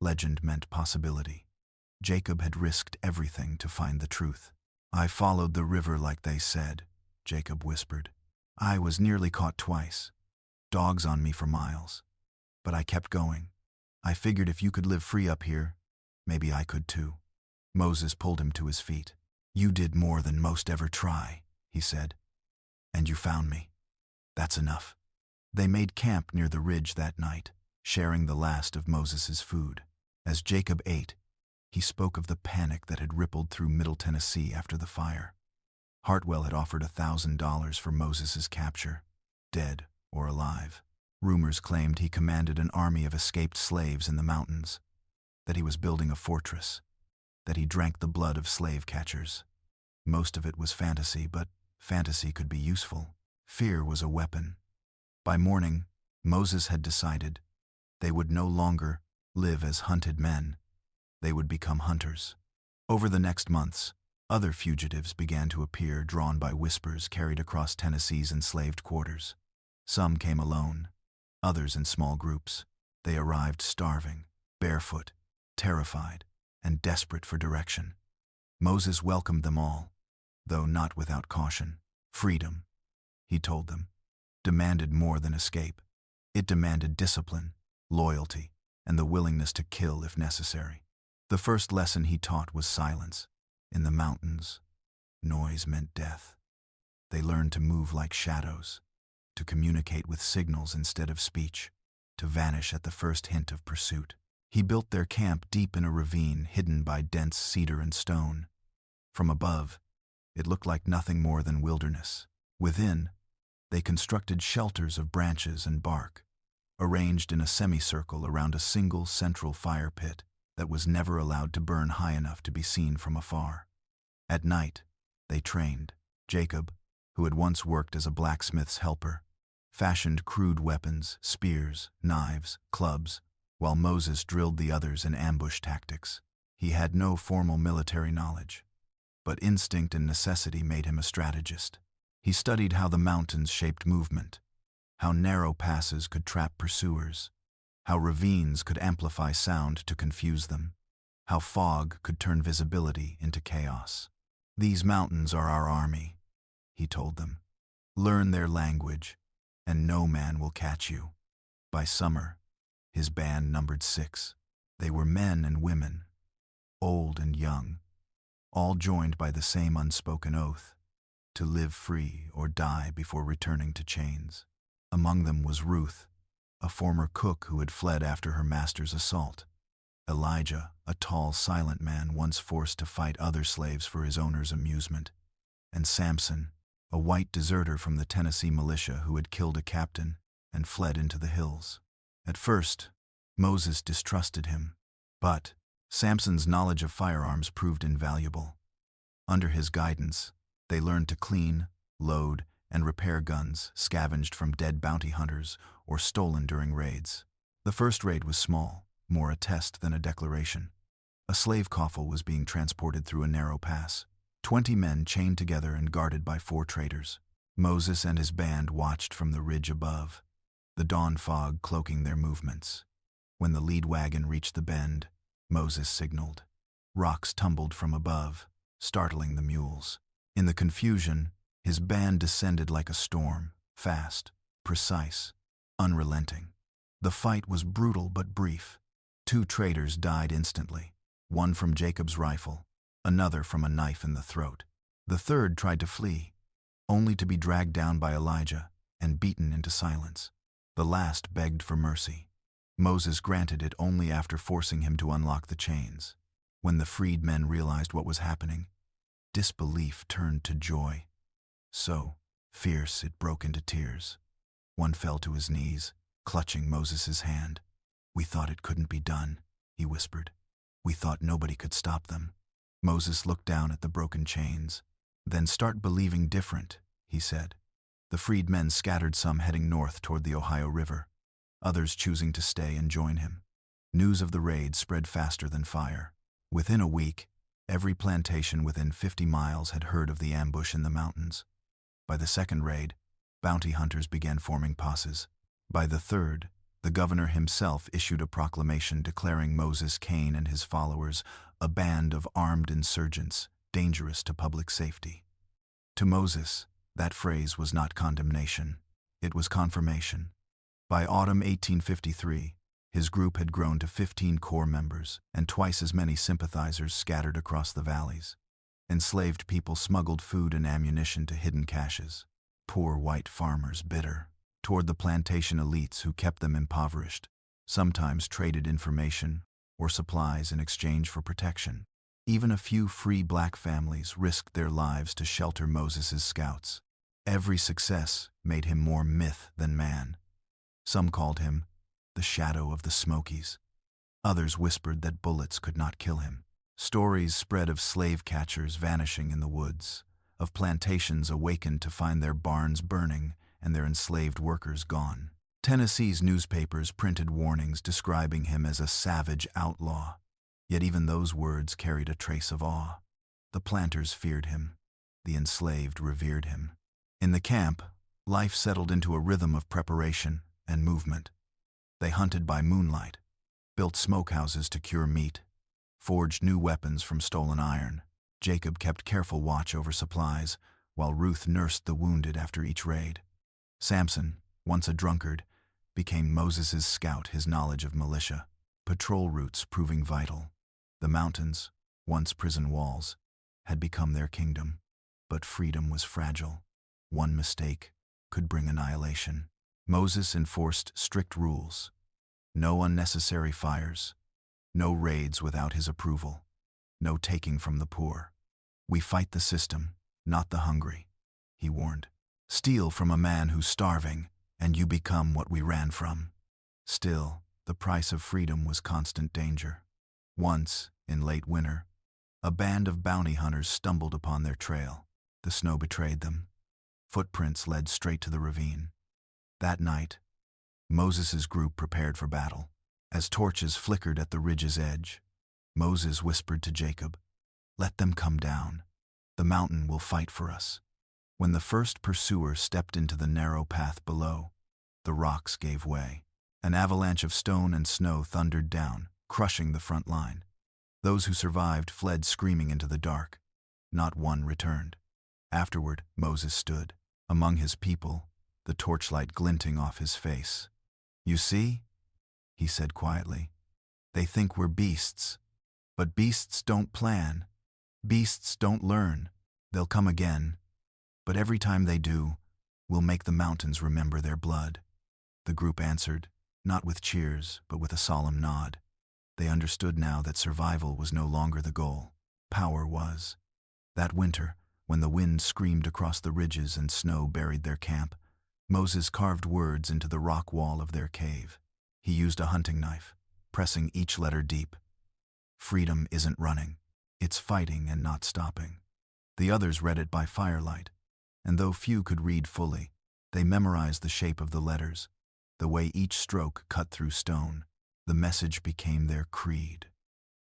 legend meant possibility. Jacob had risked everything to find the truth. "I followed the river like they said," Jacob whispered. "I was nearly caught twice, dogs on me for miles. But I kept going. I figured if you could live free up here, maybe I could too." Moses pulled him to his feet. "You did more than most ever try," he said. "And you found me. That's enough." They made camp near the ridge that night, sharing the last of Moses's food. As Jacob ate, he spoke of the panic that had rippled through Middle Tennessee after the fire. Hartwell had offered $1,000 for Moses's capture, dead or alive. Rumors claimed he commanded an army of escaped slaves in the mountains, that he was building a fortress, that he drank the blood of slave catchers. Most of it was fantasy, but fantasy could be useful. Fear was a weapon. By morning, Moses had decided they would no longer live as hunted men. They would become hunters. Over the next months, other fugitives began to appear, drawn by whispers carried across Tennessee's enslaved quarters. Some came alone, others in small groups. They arrived starving, barefoot, terrified, and desperate for direction. Moses welcomed them all, though not without caution. Freedom, he told them, demanded more than escape. It demanded discipline, loyalty, and the willingness to kill if necessary. The first lesson he taught was silence. In the mountains, noise meant death. They learned to move like shadows, to communicate with signals instead of speech, to vanish at the first hint of pursuit. He built their camp deep in a ravine hidden by dense cedar and stone. From above, it looked like nothing more than wilderness. Within, they constructed shelters of branches and bark, arranged in a semicircle around a single central fire pit that was never allowed to burn high enough to be seen from afar. At night, they trained. Jacob, who had once worked as a blacksmith's helper, fashioned crude weapons, spears, knives, clubs, while Moses drilled the others in ambush tactics. He had no formal military knowledge, but instinct and necessity made him a strategist. He studied how the mountains shaped movement, how narrow passes could trap pursuers, how ravines could amplify sound to confuse them, how fog could turn visibility into chaos. "These mountains are our army," he told them. "Learn their language, and no man will catch you." By summer, his band numbered 6. They were men and women, old and young, all joined by the same unspoken oath, to live free or die before returning to chains. Among them was Ruth, a former cook who had fled after her master's assault; Elijah, a tall, silent man once forced to fight other slaves for his owner's amusement; and Samson, a white deserter from the Tennessee militia who had killed a captain and fled into the hills. At first, Moses distrusted him, but Samson's knowledge of firearms proved invaluable. Under his guidance, they learned to clean, load, and repair guns scavenged from dead bounty hunters or stolen during raids. The first raid was small, more a test than a declaration. A slave coffle was being transported through a narrow pass. 20 men chained together and guarded by 4 traders. Moses and his band watched from the ridge above, the dawn fog cloaking their movements. When the lead wagon reached the bend, Moses signaled. Rocks tumbled from above, startling the mules. In the confusion, his band descended like a storm, fast, precise, unrelenting. The fight was brutal but brief. 2 traders died instantly, one from Jacob's rifle, another from a knife in the throat. The third tried to flee, only to be dragged down by Elijah and beaten into silence. The last begged for mercy. Moses granted it only after forcing him to unlock the chains. When the freed men realized what was happening, disbelief turned to joy. So, fierce, it broke into tears. One fell to his knees, clutching Moses' hand. "We thought it couldn't be done," he whispered. "We thought nobody could stop them." Moses looked down at the broken chains. "Then start believing different," he said. The freed men scattered, some heading north toward the Ohio River, others choosing to stay and join him. News of the raid spread faster than fire. Within a week, every plantation within 50 miles had heard of the ambush in the mountains. By the second raid, bounty hunters began forming posses. By the third, the governor himself issued a proclamation declaring Moses Cain and his followers a band of armed insurgents dangerous to public safety. To Moses, that phrase was not condemnation, it was confirmation. By autumn 1853, his group had grown to 15 core members and twice as many sympathizers scattered across the valleys. Enslaved people smuggled food and ammunition to hidden caches. Poor white farmers, bitter toward the plantation elites who kept them impoverished, sometimes traded information or supplies in exchange for protection. Even a few free black families risked their lives to shelter Moses' scouts. Every success made him more myth than man. Some called him the shadow of the Smokies. Others whispered that bullets could not kill him. Stories spread of slave catchers vanishing in the woods, of plantations awakened to find their barns burning and their enslaved workers gone. Tennessee's newspapers printed warnings describing him as a savage outlaw, yet even those words carried a trace of awe. The planters feared him, the enslaved revered him. In the camp, life settled into a rhythm of preparation and movement. They hunted by moonlight, built smokehouses to cure meat, forged new weapons from stolen iron. Jacob kept careful watch over supplies, while Ruth nursed the wounded after each raid. Samson, once a drunkard, became Moses' scout, his knowledge of militia, patrol routes proving vital. The mountains, once prison walls, had become their kingdom. But freedom was fragile. One mistake could bring annihilation. Moses enforced strict rules. No unnecessary fires. No raids without his approval. No taking from the poor. "We fight the system, not the hungry," he warned. "Steal from a man who's starving, and you become what we ran from." Still, the price of freedom was constant danger. Once, in late winter, a band of bounty hunters stumbled upon their trail. The snow betrayed them. Footprints led straight to the ravine. That night, Moses' group prepared for battle. As torches flickered at the ridge's edge, Moses whispered to Jacob, "Let them come down. The mountain will fight for us." When the first pursuer stepped into the narrow path below, the rocks gave way. An avalanche of stone and snow thundered down, crushing the front line. Those who survived fled screaming into the dark. Not one returned. Afterward, Moses stood among his people, the torchlight glinting off his face. "You see," he said quietly, "they think we're beasts. But beasts don't plan. Beasts don't learn. They'll come again. But every time they do, we'll make the mountains remember their blood." The group answered, not with cheers, but with a solemn nod. They understood now that survival was no longer the goal. Power was. That winter, when the wind screamed across the ridges and snow buried their camp, Moses carved words into the rock wall of their cave. He used a hunting knife, pressing each letter deep. "Freedom isn't running. It's fighting and not stopping." The others read it by firelight, and though few could read fully, they memorized the shape of the letters, the way each stroke cut through stone. The message became their creed.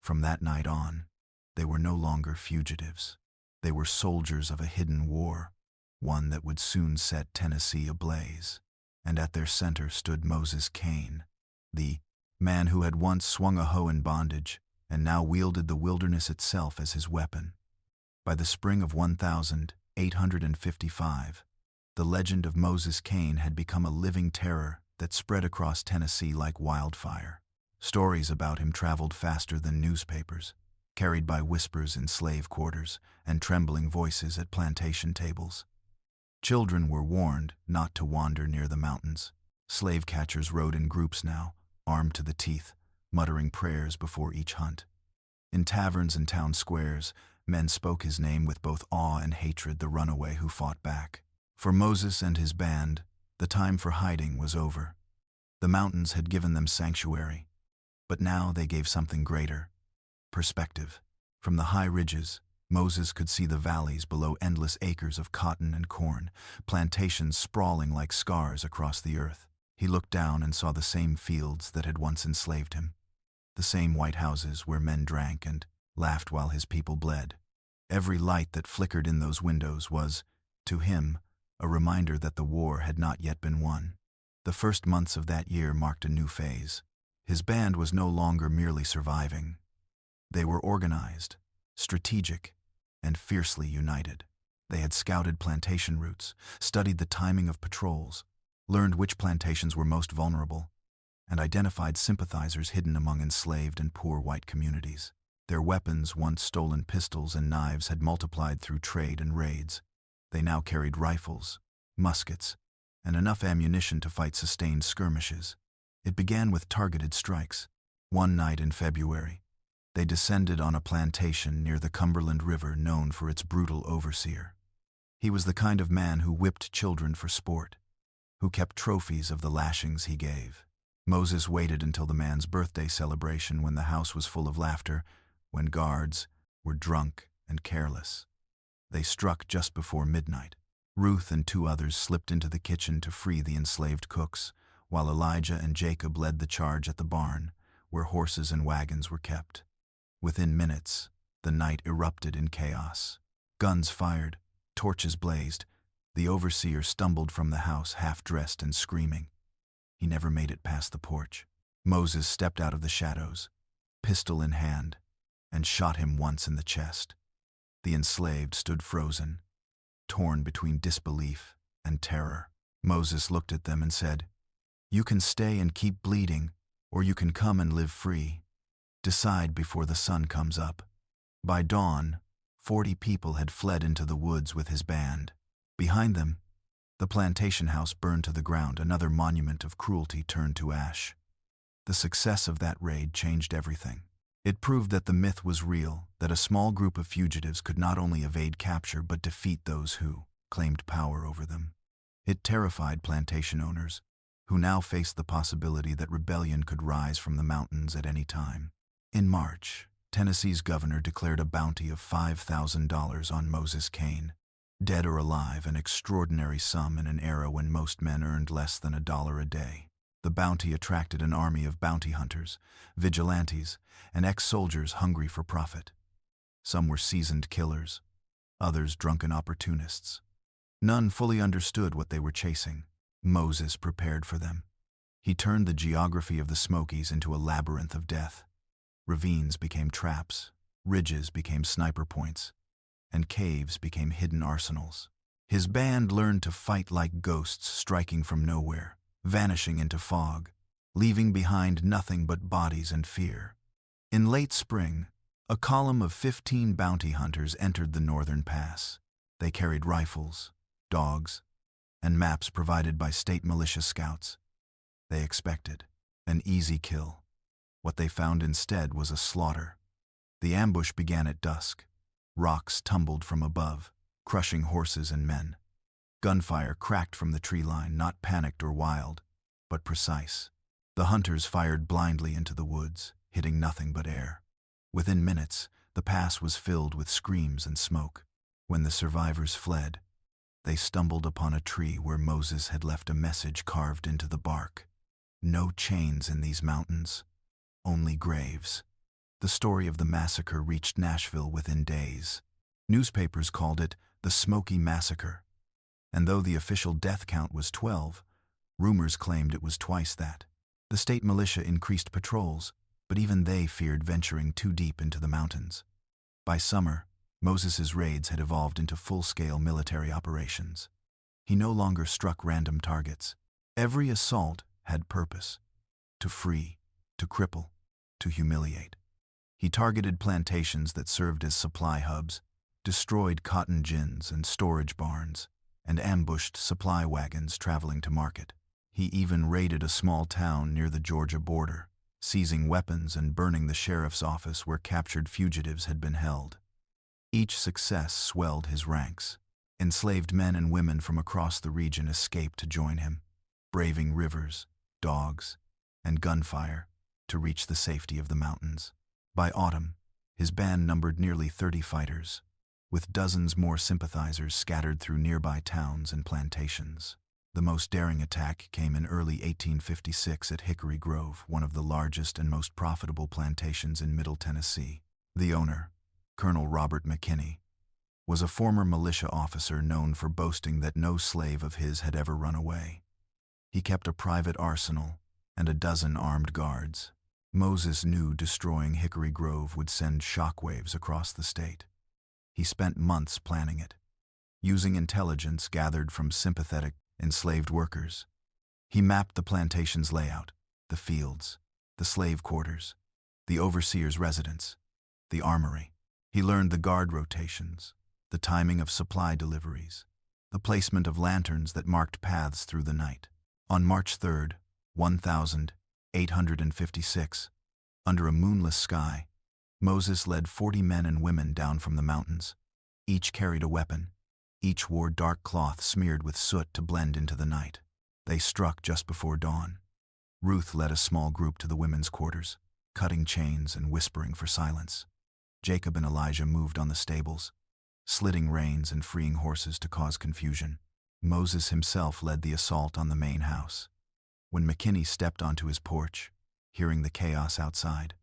From that night on, they were no longer fugitives. They were soldiers of a hidden war, one that would soon set Tennessee ablaze. And at their center stood Moses Cain, the man who had once swung a hoe in bondage and now wielded the wilderness itself as his weapon. By the spring of 1855, the legend of Moses Cain had become a living terror that spread across Tennessee like wildfire. Stories about him traveled faster than newspapers, carried by whispers in slave quarters and trembling voices at plantation tables. Children were warned not to wander near the mountains. Slave catchers rode in groups now, armed to the teeth, muttering prayers before each hunt. In taverns and town squares, men spoke his name with both awe and hatred, the runaway who fought back. For Moses and his band, the time for hiding was over. The mountains had given them sanctuary, but now they gave something greater: perspective. From the high ridges, Moses could see the valleys below, endless acres of cotton and corn, plantations sprawling like scars across the earth. He looked down and saw the same fields that had once enslaved him, the same white houses where men drank and laughed while his people bled. Every light that flickered in those windows was, to him, a reminder that the war had not yet been won. The first months of that year marked a new phase. His band was no longer merely surviving. They were organized, strategic, and fiercely united. They had scouted plantation routes, studied the timing of patrols, learned which plantations were most vulnerable, and identified sympathizers hidden among enslaved and poor white communities. Their weapons, once stolen pistols and knives, had multiplied through trade and raids. They now carried rifles, muskets, and enough ammunition to fight sustained skirmishes. It began with targeted strikes. One night in February, they descended on a plantation near the Cumberland River known for its brutal overseer. He was the kind of man who whipped children for sport, who kept trophies of the lashings he gave. Moses waited until the man's birthday celebration, when the house was full of laughter, when guards were drunk and careless. They struck just before midnight. Ruth and two others slipped into the kitchen to free the enslaved cooks, while Elijah and Jacob led the charge at the barn, where horses and wagons were kept. Within minutes, the night erupted in chaos. Guns fired, torches blazed. The overseer stumbled from the house, half-dressed and screaming. He never made it past the porch. Moses stepped out of the shadows, pistol in hand, and shot him once in the chest. The enslaved stood frozen, torn between disbelief and terror. Moses looked at them and said, "You can stay and keep bleeding, or you can come and live free. Decide before the sun comes up." By dawn, 40 people had fled into the woods with his band. Behind them, the plantation house burned to the ground, another monument of cruelty turned to ash. The success of that raid changed everything. It proved that the myth was real, that a small group of fugitives could not only evade capture but defeat those who claimed power over them. It terrified plantation owners, who now faced the possibility that rebellion could rise from the mountains at any time. In March, Tennessee's governor declared a bounty of $5,000 on Moses Cain. Dead or alive, an extraordinary sum in an era when most men earned less than $1 a day. The bounty attracted an army of bounty hunters, vigilantes, and ex-soldiers hungry for profit. Some were seasoned killers, others drunken opportunists. None fully understood what they were chasing. Moses prepared for them. He turned the geography of the Smokies into a labyrinth of death. Ravines became traps, ridges became sniper points, and caves became hidden arsenals. His band learned to fight like ghosts, striking from nowhere, vanishing into fog, leaving behind nothing but bodies and fear. In late spring, a column of 15 bounty hunters entered the northern pass. They carried rifles, dogs, and maps provided by state militia scouts. They expected an easy kill. What they found instead was a slaughter. The ambush began at dusk. Rocks tumbled from above, crushing horses and men. Gunfire cracked from the tree line, not panicked or wild, but precise. The hunters fired blindly into the woods, hitting nothing but air. Within minutes, the pass was filled with screams and smoke. When the survivors fled, they stumbled upon a tree where Moses had left a message carved into the bark. No chains in these mountains, only graves. The story of the massacre reached Nashville within days. Newspapers called it the Smoky Massacre. And though the official death count was 12, rumors claimed it was twice that. The state militia increased patrols, but even they feared venturing too deep into the mountains. By summer, Moses's raids had evolved into full-scale military operations. He no longer struck random targets. Every assault had purpose: to free, to cripple, to humiliate. He targeted plantations that served as supply hubs, destroyed cotton gins and storage barns, and ambushed supply wagons traveling to market. He even raided a small town near the Georgia border, seizing weapons and burning the sheriff's office where captured fugitives had been held. Each success swelled his ranks. Enslaved men and women from across the region escaped to join him, braving rivers, dogs, and gunfire to reach the safety of the mountains. By autumn, his band numbered nearly 30 fighters, with dozens more sympathizers scattered through nearby towns and plantations. The most daring attack came in early 1856 at Hickory Grove, one of the largest and most profitable plantations in Middle Tennessee. The owner, Colonel Robert McKinney, was a former militia officer known for boasting that no slave of his had ever run away. He kept a private arsenal and a dozen armed guards. Moses knew destroying Hickory Grove would send shockwaves across the state. He spent months planning it, using intelligence gathered from sympathetic enslaved workers. He mapped the plantation's layout, the fields, the slave quarters, the overseer's residence, the armory. He learned the guard rotations, the timing of supply deliveries, the placement of lanterns that marked paths through the night. On March 3, 1856, under a moonless sky, Moses led 40 men and women down from the mountains. Each carried a weapon. Each wore dark cloth smeared with soot to blend into the night. They struck just before dawn. Ruth led a small group to the women's quarters, cutting chains and whispering for silence. Jacob and Elijah moved on the stables, slitting reins and freeing horses to cause confusion. Moses himself led the assault on the main house. When McKinney stepped onto his porch, hearing the chaos outside,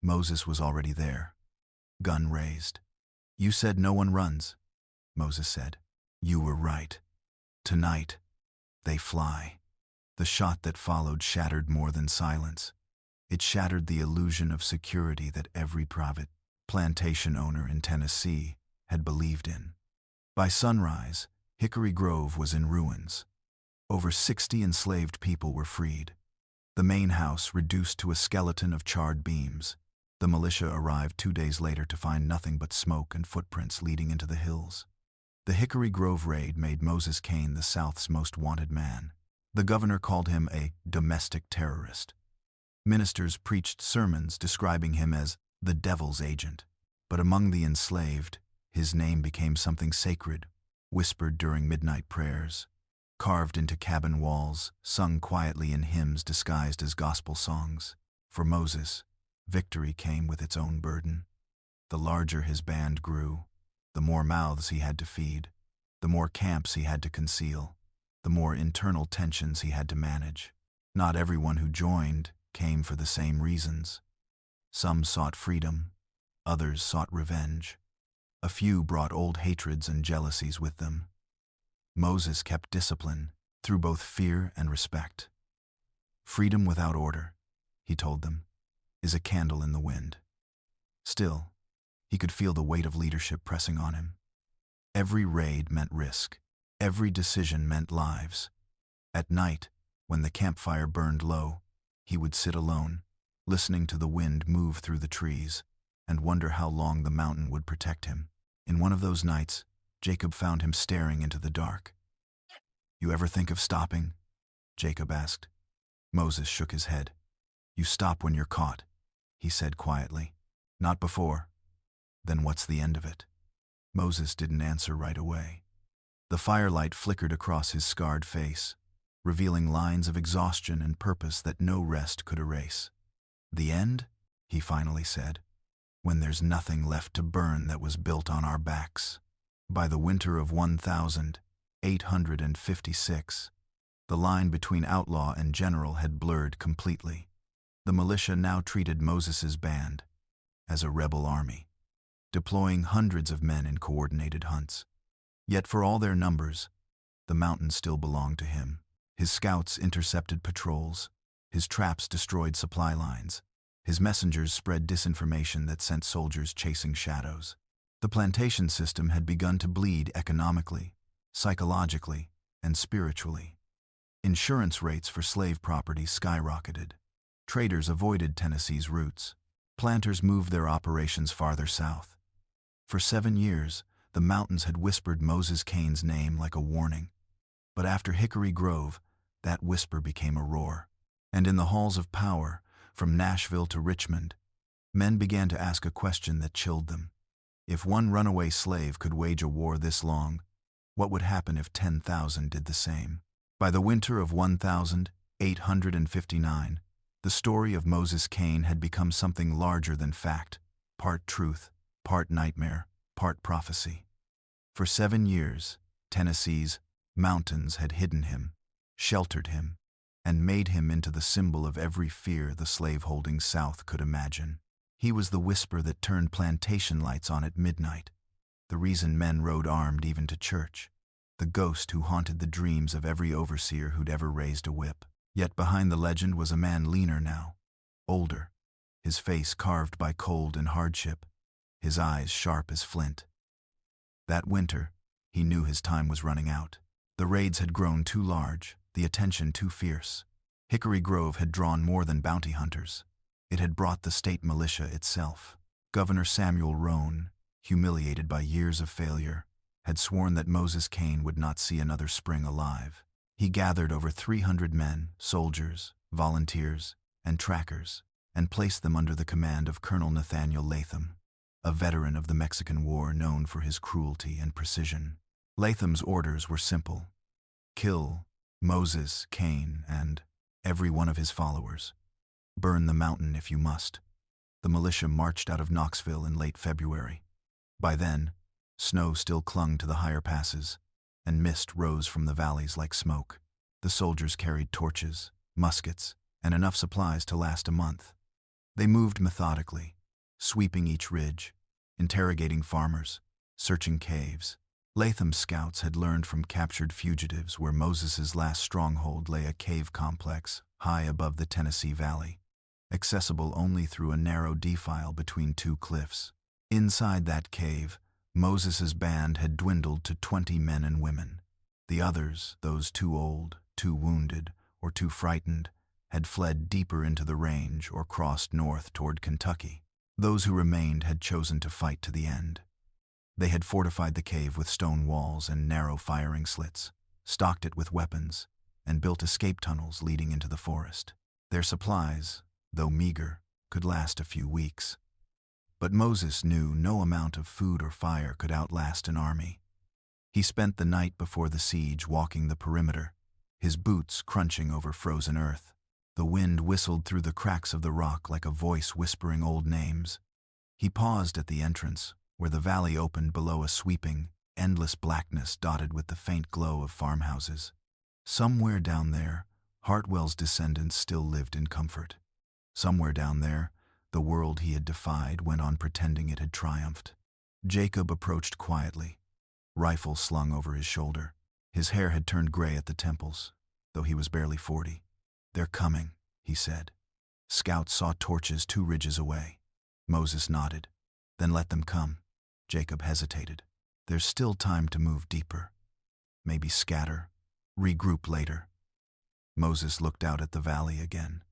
Moses was already there, gun raised. "You said no one runs," Moses said. "You were right. Tonight, they fly." The shot that followed shattered more than silence. It shattered the illusion of security that every private plantation owner in Tennessee had believed in. By sunrise, Hickory Grove was in ruins. Over 60 enslaved people were freed. The main house reduced to a skeleton of charred beams. The militia arrived 2 days later to find nothing but smoke and footprints leading into the hills. The Hickory Grove raid made Moses Cain the South's most wanted man. The governor called him a domestic terrorist. Ministers preached sermons describing him as the devil's agent. But among the enslaved, his name became something sacred, whispered during midnight prayers, carved into cabin walls, sung quietly in hymns disguised as gospel songs. For Moses, victory came with its own burden. The larger his band grew, the more mouths he had to feed, the more camps he had to conceal, the more internal tensions he had to manage. Not everyone who joined came for the same reasons. Some sought freedom, others sought revenge. A few brought old hatreds and jealousies with them. Moses kept discipline through both fear and respect. Freedom without order, he told them, is a candle in the wind. Still, he could feel the weight of leadership pressing on him. Every raid meant risk. Every decision meant lives. At night, when the campfire burned low, he would sit alone, listening to the wind move through the trees, and wonder how long the mountain would protect him. In one of those nights, Jacob found him staring into the dark. "You ever think of stopping?" Jacob asked. Moses shook his head. "You stop when you're caught," he said quietly. "Not before." "Then what's the end of it?" Moses didn't answer right away. The firelight flickered across his scarred face, revealing lines of exhaustion and purpose that no rest could erase. "The end?" he finally said. "When there's nothing left to burn that was built on our backs." By the winter of 1856, the line between outlaw and general had blurred completely. The militia now treated Moses's band as a rebel army, deploying hundreds of men in coordinated hunts. Yet for all their numbers, the mountains still belonged to him. His scouts intercepted patrols, his traps destroyed supply lines, his messengers spread disinformation that sent soldiers chasing shadows. The plantation system had begun to bleed economically, psychologically, and spiritually. Insurance rates for slave property skyrocketed. Traders avoided Tennessee's routes. Planters moved their operations farther south. For 7 years, the mountains had whispered Moses Cain's name like a warning. But after Hickory Grove, that whisper became a roar. And in the halls of power, from Nashville to Richmond, men began to ask a question that chilled them. If one runaway slave could wage a war this long, what would happen if 10,000 did the same? By the winter of 1859, the story of Moses Cain had become something larger than fact, part truth, part nightmare, part prophecy. For 7 years, Tennessee's mountains had hidden him, sheltered him, and made him into the symbol of every fear the slave-holding South could imagine. He was the whisper that turned plantation lights on at midnight, the reason men rode armed even to church, the ghost who haunted the dreams of every overseer who'd ever raised a whip. Yet behind the legend was a man leaner now, older, his face carved by cold and hardship, his eyes sharp as flint. That winter, he knew his time was running out. The raids had grown too large, the attention too fierce. Hickory Grove had drawn more than bounty hunters. It had brought the state militia itself. Governor Samuel Roane, humiliated by years of failure, had sworn that Moses Cain would not see another spring alive. He gathered over 300 men, soldiers, volunteers, and trackers, and placed them under the command of Colonel Nathaniel Latham, a veteran of the Mexican War known for his cruelty and precision. Latham's orders were simple: kill Moses Cain and every one of his followers. Burn the mountain if you must. The militia marched out of Knoxville in late February. By then, snow still clung to the higher passes, and mist rose from the valleys like smoke. The soldiers carried torches, muskets, and enough supplies to last a month. They moved methodically, sweeping each ridge, interrogating farmers, searching caves. Latham's scouts had learned from captured fugitives where Moses's last stronghold lay, a cave complex high above the Tennessee Valley, accessible only through a narrow defile between 2 cliffs. Inside that cave, Moses's band had dwindled to 20 men and women. The others, those too old, too wounded, or too frightened, had fled deeper into the range or crossed north toward Kentucky. Those who remained had chosen to fight to the end. They had fortified the cave with stone walls and narrow firing slits, stocked it with weapons, and built escape tunnels leading into the forest. Their supplies, though meager, could last a few weeks. But Moses knew no amount of food or fire could outlast an army. He spent the night before the siege walking the perimeter, his boots crunching over frozen earth. The wind whistled through the cracks of the rock like a voice whispering old names. He paused at the entrance, where the valley opened below a sweeping, endless blackness dotted with the faint glow of farmhouses. Somewhere down there, Hartwell's descendants still lived in comfort. Somewhere down there, the world he had defied went on pretending it had triumphed. Jacob approached quietly, rifle slung over his shoulder. His hair had turned gray at the temples, though he was barely 40. "They're coming," he said. Scouts saw torches 2 ridges away. Moses nodded. "Then let them come." Jacob hesitated. "There's still time to move deeper. Maybe scatter, regroup later." Moses looked out at the valley again.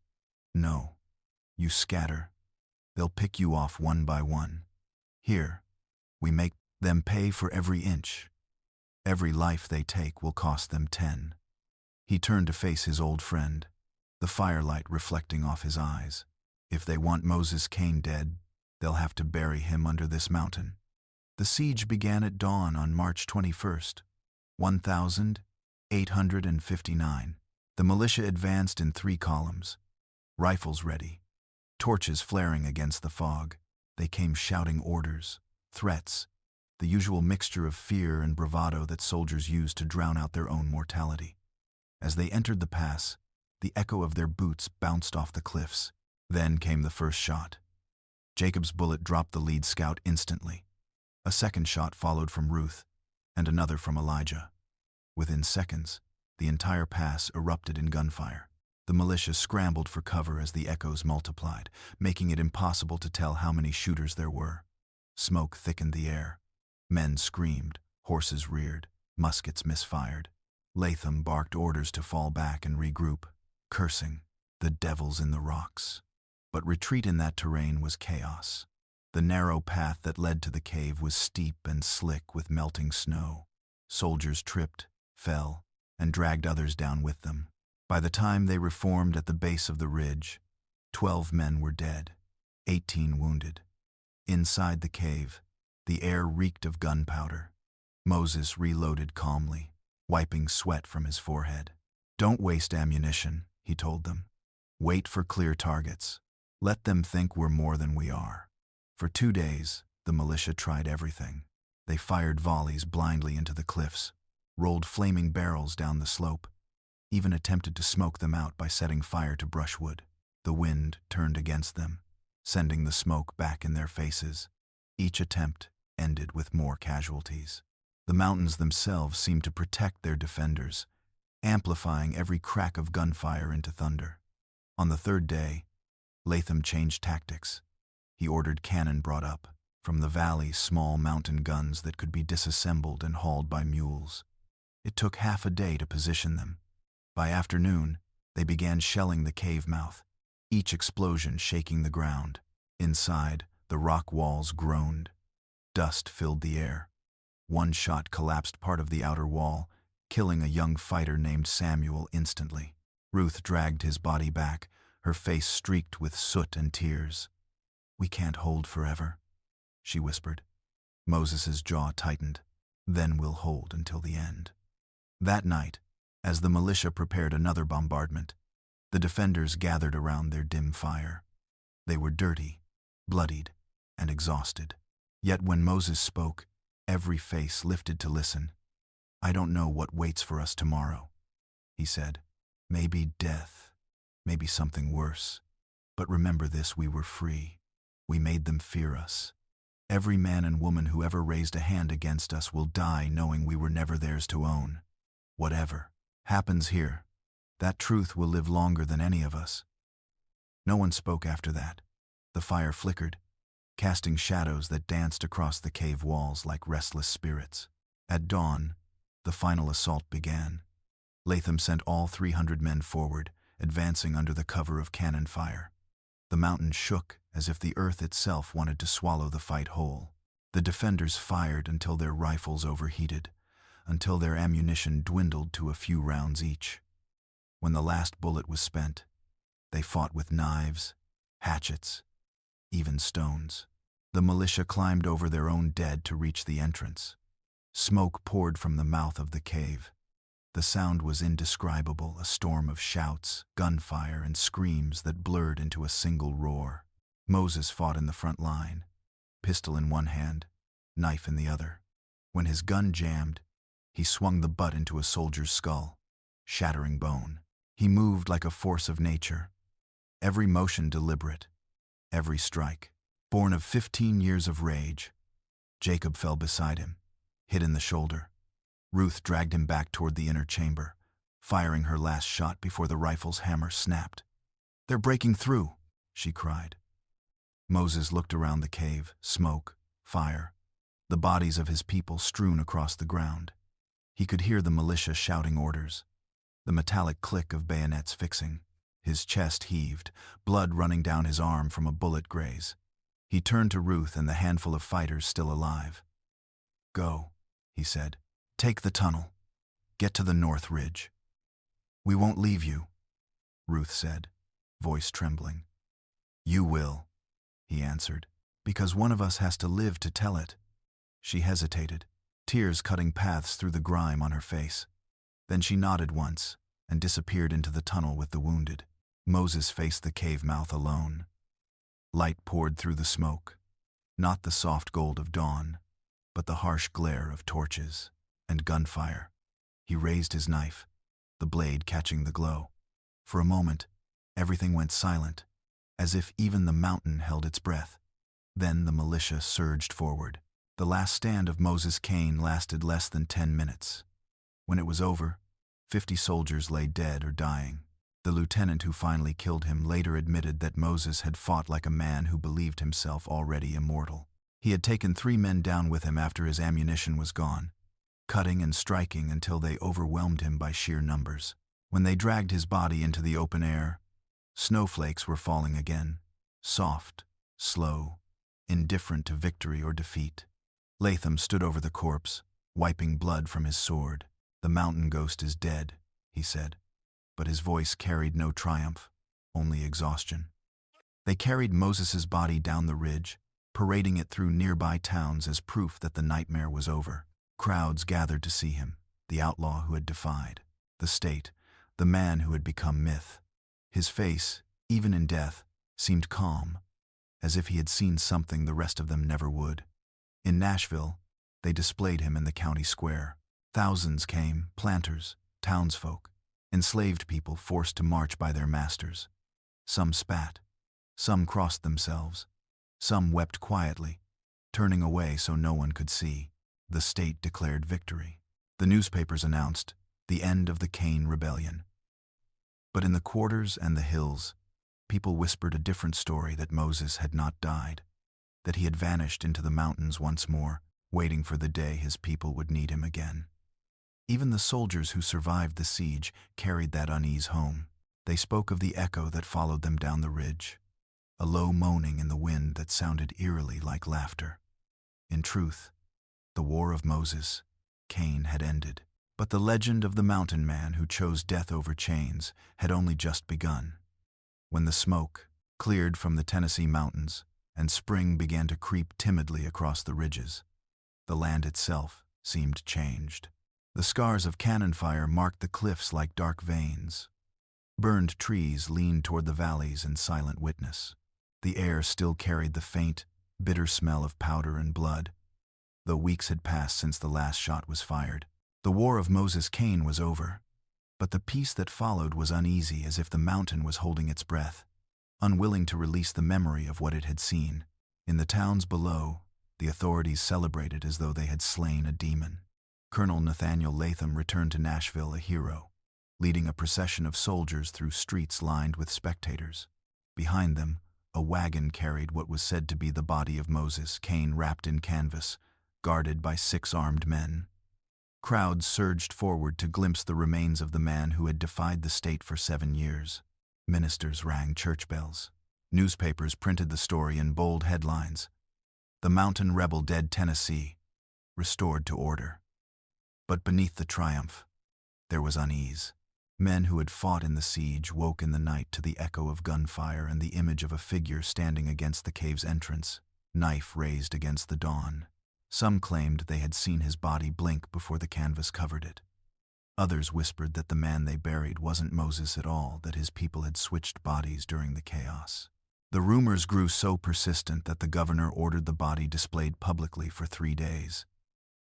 "No, you scatter. They'll pick you off one by one. Here, we make them pay for every inch. Every life they take will cost them 10. He turned to face his old friend, the firelight reflecting off his eyes. "If they want Moses Cain dead, they'll have to bury him under this mountain." The siege began at dawn on March 21st, 1859. The militia advanced in 3 columns, rifles ready, torches flaring against the fog. They came shouting orders, threats, the usual mixture of fear and bravado that soldiers use to drown out their own mortality. As they entered the pass, the echo of their boots bounced off the cliffs. Then came the first shot. Jacob's bullet dropped the lead scout instantly. A second shot followed from Ruth, and another from Elijah. Within seconds, the entire pass erupted in gunfire. The militia scrambled for cover as the echoes multiplied, making it impossible to tell how many shooters there were. Smoke thickened the air. Men screamed, horses reared, muskets misfired. Latham barked orders to fall back and regroup, cursing, "The devil's in the rocks." But retreat in that terrain was chaos. The narrow path that led to the cave was steep and slick with melting snow. Soldiers tripped, fell, and dragged others down with them. By the time they reformed at the base of the ridge, 12 men were dead, 18 wounded. Inside the cave, the air reeked of gunpowder. Moses reloaded calmly, wiping sweat from his forehead. "Don't waste ammunition," he told them. "Wait for clear targets. Let them think we're more than we are." For 2 days, the militia tried everything. They fired volleys blindly into the cliffs, rolled flaming barrels down the slope, even attempted to smoke them out by setting fire to brushwood. The wind turned against them, sending the smoke back in their faces. Each attempt ended with more casualties. The mountains themselves seemed to protect their defenders, amplifying every crack of gunfire into thunder. On the 3rd day, Latham changed tactics. He ordered cannon brought up, from the valley small mountain guns that could be disassembled and hauled by mules. It took half a day to position them. By afternoon, they began shelling the cave mouth, each explosion shaking the ground. Inside, the rock walls groaned. Dust filled the air. One shot collapsed part of the outer wall, killing a young fighter named Samuel instantly. Ruth dragged his body back, her face streaked with soot and tears. "We can't hold forever," she whispered. Moses's jaw tightened. "Then we'll hold until the end." That night, as the militia prepared another bombardment, the defenders gathered around their dim fire. They were dirty, bloodied, and exhausted. Yet when Moses spoke, every face lifted to listen. "I don't know what waits for us tomorrow," he said. "Maybe death, maybe something worse. But remember this, we were free. We made them fear us. Every man and woman who ever raised a hand against us will die knowing we were never theirs to own. Whatever happens here, that truth will live longer than any of us." No one spoke after that. The fire flickered, casting shadows that danced across the cave walls like restless spirits. At dawn, the final assault began. Latham sent all 300 men forward, advancing under the cover of cannon fire. The mountain shook as if the earth itself wanted to swallow the fight whole. The defenders fired until their rifles overheated, until their ammunition dwindled to a few rounds each. When the last bullet was spent, they fought with knives, hatchets, even stones. The militia climbed over their own dead to reach the entrance. Smoke poured from the mouth of the cave. The sound was indescribable, a storm of shouts, gunfire, and screams that blurred into a single roar. Moses fought in the front line, pistol in one hand, knife in the other. When his gun jammed, he swung the butt into a soldier's skull, shattering bone. He moved like a force of nature, every motion deliberate, every strike. Born of 15 years of rage, Jacob fell beside him, hit in the shoulder. Ruth dragged him back toward the inner chamber, firing her last shot before the rifle's hammer snapped. "They're breaking through," she cried. Moses looked around the cave, smoke, fire, the bodies of his people strewn across the ground. He could hear the militia shouting orders, the metallic click of bayonets fixing. His chest heaved, blood running down his arm from a bullet graze. He turned to Ruth and the handful of fighters still alive. "Go," he said. "Take the tunnel. Get to the North Ridge." "We won't leave you," Ruth said, voice trembling. "You will," he answered, "because one of us has to live to tell it." She hesitated, tears cutting paths through the grime on her face. Then she nodded once and disappeared into the tunnel with the wounded. Moses faced the cave mouth alone. Light poured through the smoke, not the soft gold of dawn, but the harsh glare of torches and gunfire. He raised his knife, the blade catching the glow. For a moment, everything went silent, as if even the mountain held its breath. Then the militia surged forward. The last stand of Moses Cain lasted less than 10 minutes. When it was over, 50 soldiers lay dead or dying. The lieutenant who finally killed him later admitted that Moses had fought like a man who believed himself already immortal. He had taken 3 men down with him after his ammunition was gone, cutting and striking until they overwhelmed him by sheer numbers. When they dragged his body into the open air, snowflakes were falling again, soft, slow, indifferent to victory or defeat. Latham stood over the corpse, wiping blood from his sword. "The mountain ghost is dead," he said, but his voice carried no triumph, only exhaustion. They carried Moses's body down the ridge, parading it through nearby towns as proof that the nightmare was over. Crowds gathered to see him, the outlaw who had defied the state, the man who had become myth. His face, even in death, seemed calm, as if he had seen something the rest of them never would. In Nashville, they displayed him in the county square. Thousands came, planters, townsfolk, enslaved people forced to march by their masters. Some spat, some crossed themselves, some wept quietly, turning away so no one could see. The state declared victory. The newspapers announced the end of the Cain Rebellion. But in the quarters and the hills, people whispered a different story, that Moses had not died, that he had vanished into the mountains once more, waiting for the day his people would need him again. Even the soldiers who survived the siege carried that unease home. They spoke of the echo that followed them down the ridge, a low moaning in the wind that sounded eerily like laughter. In truth, the war of Moses Cain had ended, but the legend of the mountain man who chose death over chains had only just begun. When the smoke cleared from the Tennessee mountains and spring began to creep timidly across the ridges, the land itself seemed changed. The scars of cannon fire marked the cliffs like dark veins. Burned trees leaned toward the valleys in silent witness. The air still carried the faint, bitter smell of powder and blood, though weeks had passed since the last shot was fired. The war of Moses Cain was over, but the peace that followed was uneasy, as if the mountain was holding its breath, unwilling to release the memory of what it had seen. In the towns below, the authorities celebrated as though they had slain a demon. Colonel Nathaniel Latham returned to Nashville a hero, leading a procession of soldiers through streets lined with spectators. Behind them, a wagon carried what was said to be the body of Moses Cain wrapped in canvas, guarded by 6 armed men. Crowds surged forward to glimpse the remains of the man who had defied the state for 7 years. Ministers rang church bells. Newspapers printed the story in bold headlines. The mountain rebel dead Tennessee, restored to order. But beneath the triumph, there was unease. Men who had fought in the siege woke in the night to the echo of gunfire and the image of a figure standing against the cave's entrance, knife raised against the dawn. Some claimed they had seen his body blink before the canvas covered it. Others whispered that the man they buried wasn't Moses at all, that his people had switched bodies during the chaos. The rumors grew so persistent that the governor ordered the body displayed publicly for 3 days.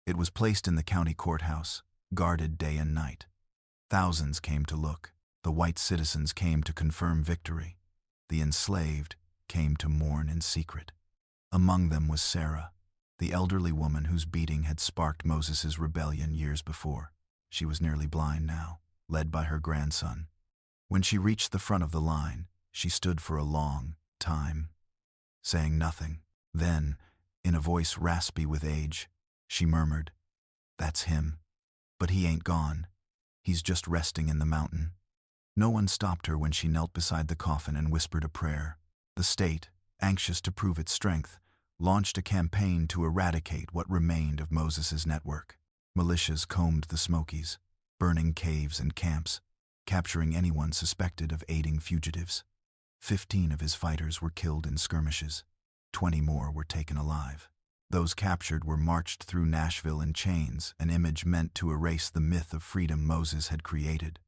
It was placed in the county courthouse, guarded day and night. Thousands came to look. The white citizens came to confirm victory. The enslaved came to mourn in secret. Among them was Sarah, the elderly woman whose beating had sparked Moses' rebellion years before. She was nearly blind now, led by her grandson. When she reached the front of the line, she stood for a long time, saying nothing. Then, in a voice raspy with age, she murmured, "That's him. But he ain't gone. He's just resting in the mountain." No one stopped her when she knelt beside the coffin and whispered a prayer. The state, anxious to prove its strength, launched a campaign to eradicate what remained of Moses' network. Militias combed the Smokies, burning caves and camps, capturing anyone suspected of aiding fugitives. 15 of his fighters were killed in skirmishes. 20 more were taken alive. Those captured were marched through Nashville in chains, an image meant to erase the myth of freedom Moses had created.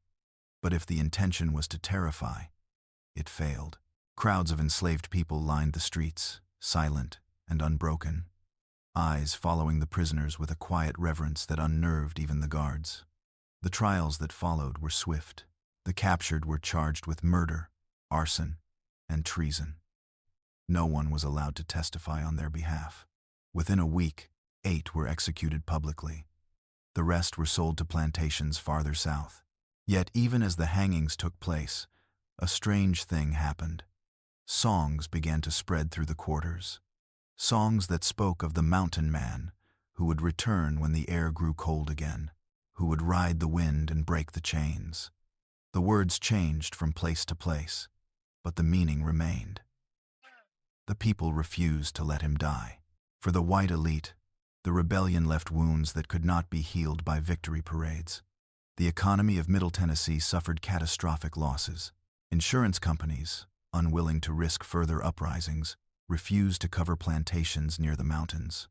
But if the intention was to terrify, it failed. Crowds of enslaved people lined the streets, silent and unbroken, eyes following the prisoners with a quiet reverence that unnerved even the guards. The trials that followed were swift. The captured were charged with murder, arson, and treason. No one was allowed to testify on their behalf. Within a week, 8 were executed publicly. The rest were sold to plantations farther south. Yet even as the hangings took place, a strange thing happened. Songs began to spread through the quarters. Songs that spoke of the mountain man, who would return when the air grew cold again, who would ride the wind and break the chains. The words changed from place to place, but the meaning remained. The people refused to let him die. For the white elite, the rebellion left wounds that could not be healed by victory parades. The economy of Middle Tennessee suffered catastrophic losses. Insurance companies, unwilling to risk further uprisings, refused to cover plantations near the mountains.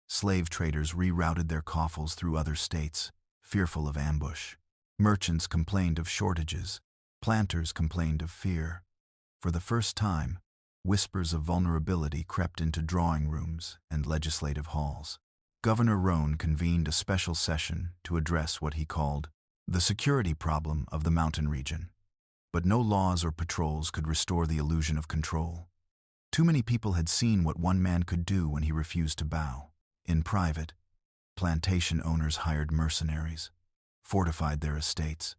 Slave traders rerouted their coffles through other states, fearful of ambush. Merchants complained of shortages. Planters complained of fear. For the first time, whispers of vulnerability crept into drawing rooms and legislative halls. Governor Roane convened a special session to address what he called the security problem of the mountain region. But no laws or patrols could restore the illusion of control. Too many people had seen what one man could do when he refused to bow. In private, plantation owners hired mercenaries, fortified their estates,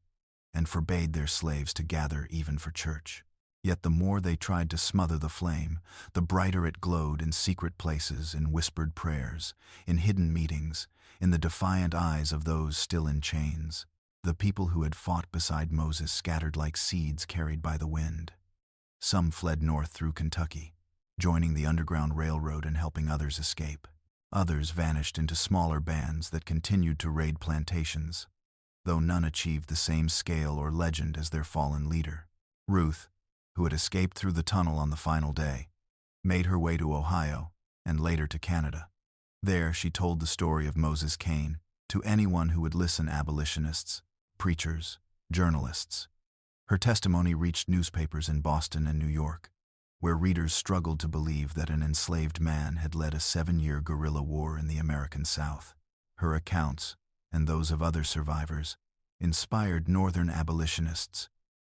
and forbade their slaves to gather even for church. Yet the more they tried to smother the flame, the brighter it glowed in secret places, in whispered prayers, in hidden meetings, in the defiant eyes of those still in chains. The people who had fought beside Moses scattered like seeds carried by the wind. Some fled north through Kentucky, joining the Underground Railroad and helping others escape. Others vanished into smaller bands that continued to raid plantations, though none achieved the same scale or legend as their fallen leader. Ruth, who had escaped through the tunnel on the final day, made her way to Ohio and later to Canada. There she told the story of Moses Cain to anyone who would listen: abolitionists, preachers, journalists. Her testimony reached newspapers in Boston and New York, where readers struggled to believe that an enslaved man had led a 7-year guerrilla war in the American South. Her accounts, and those of other survivors, inspired Northern abolitionists,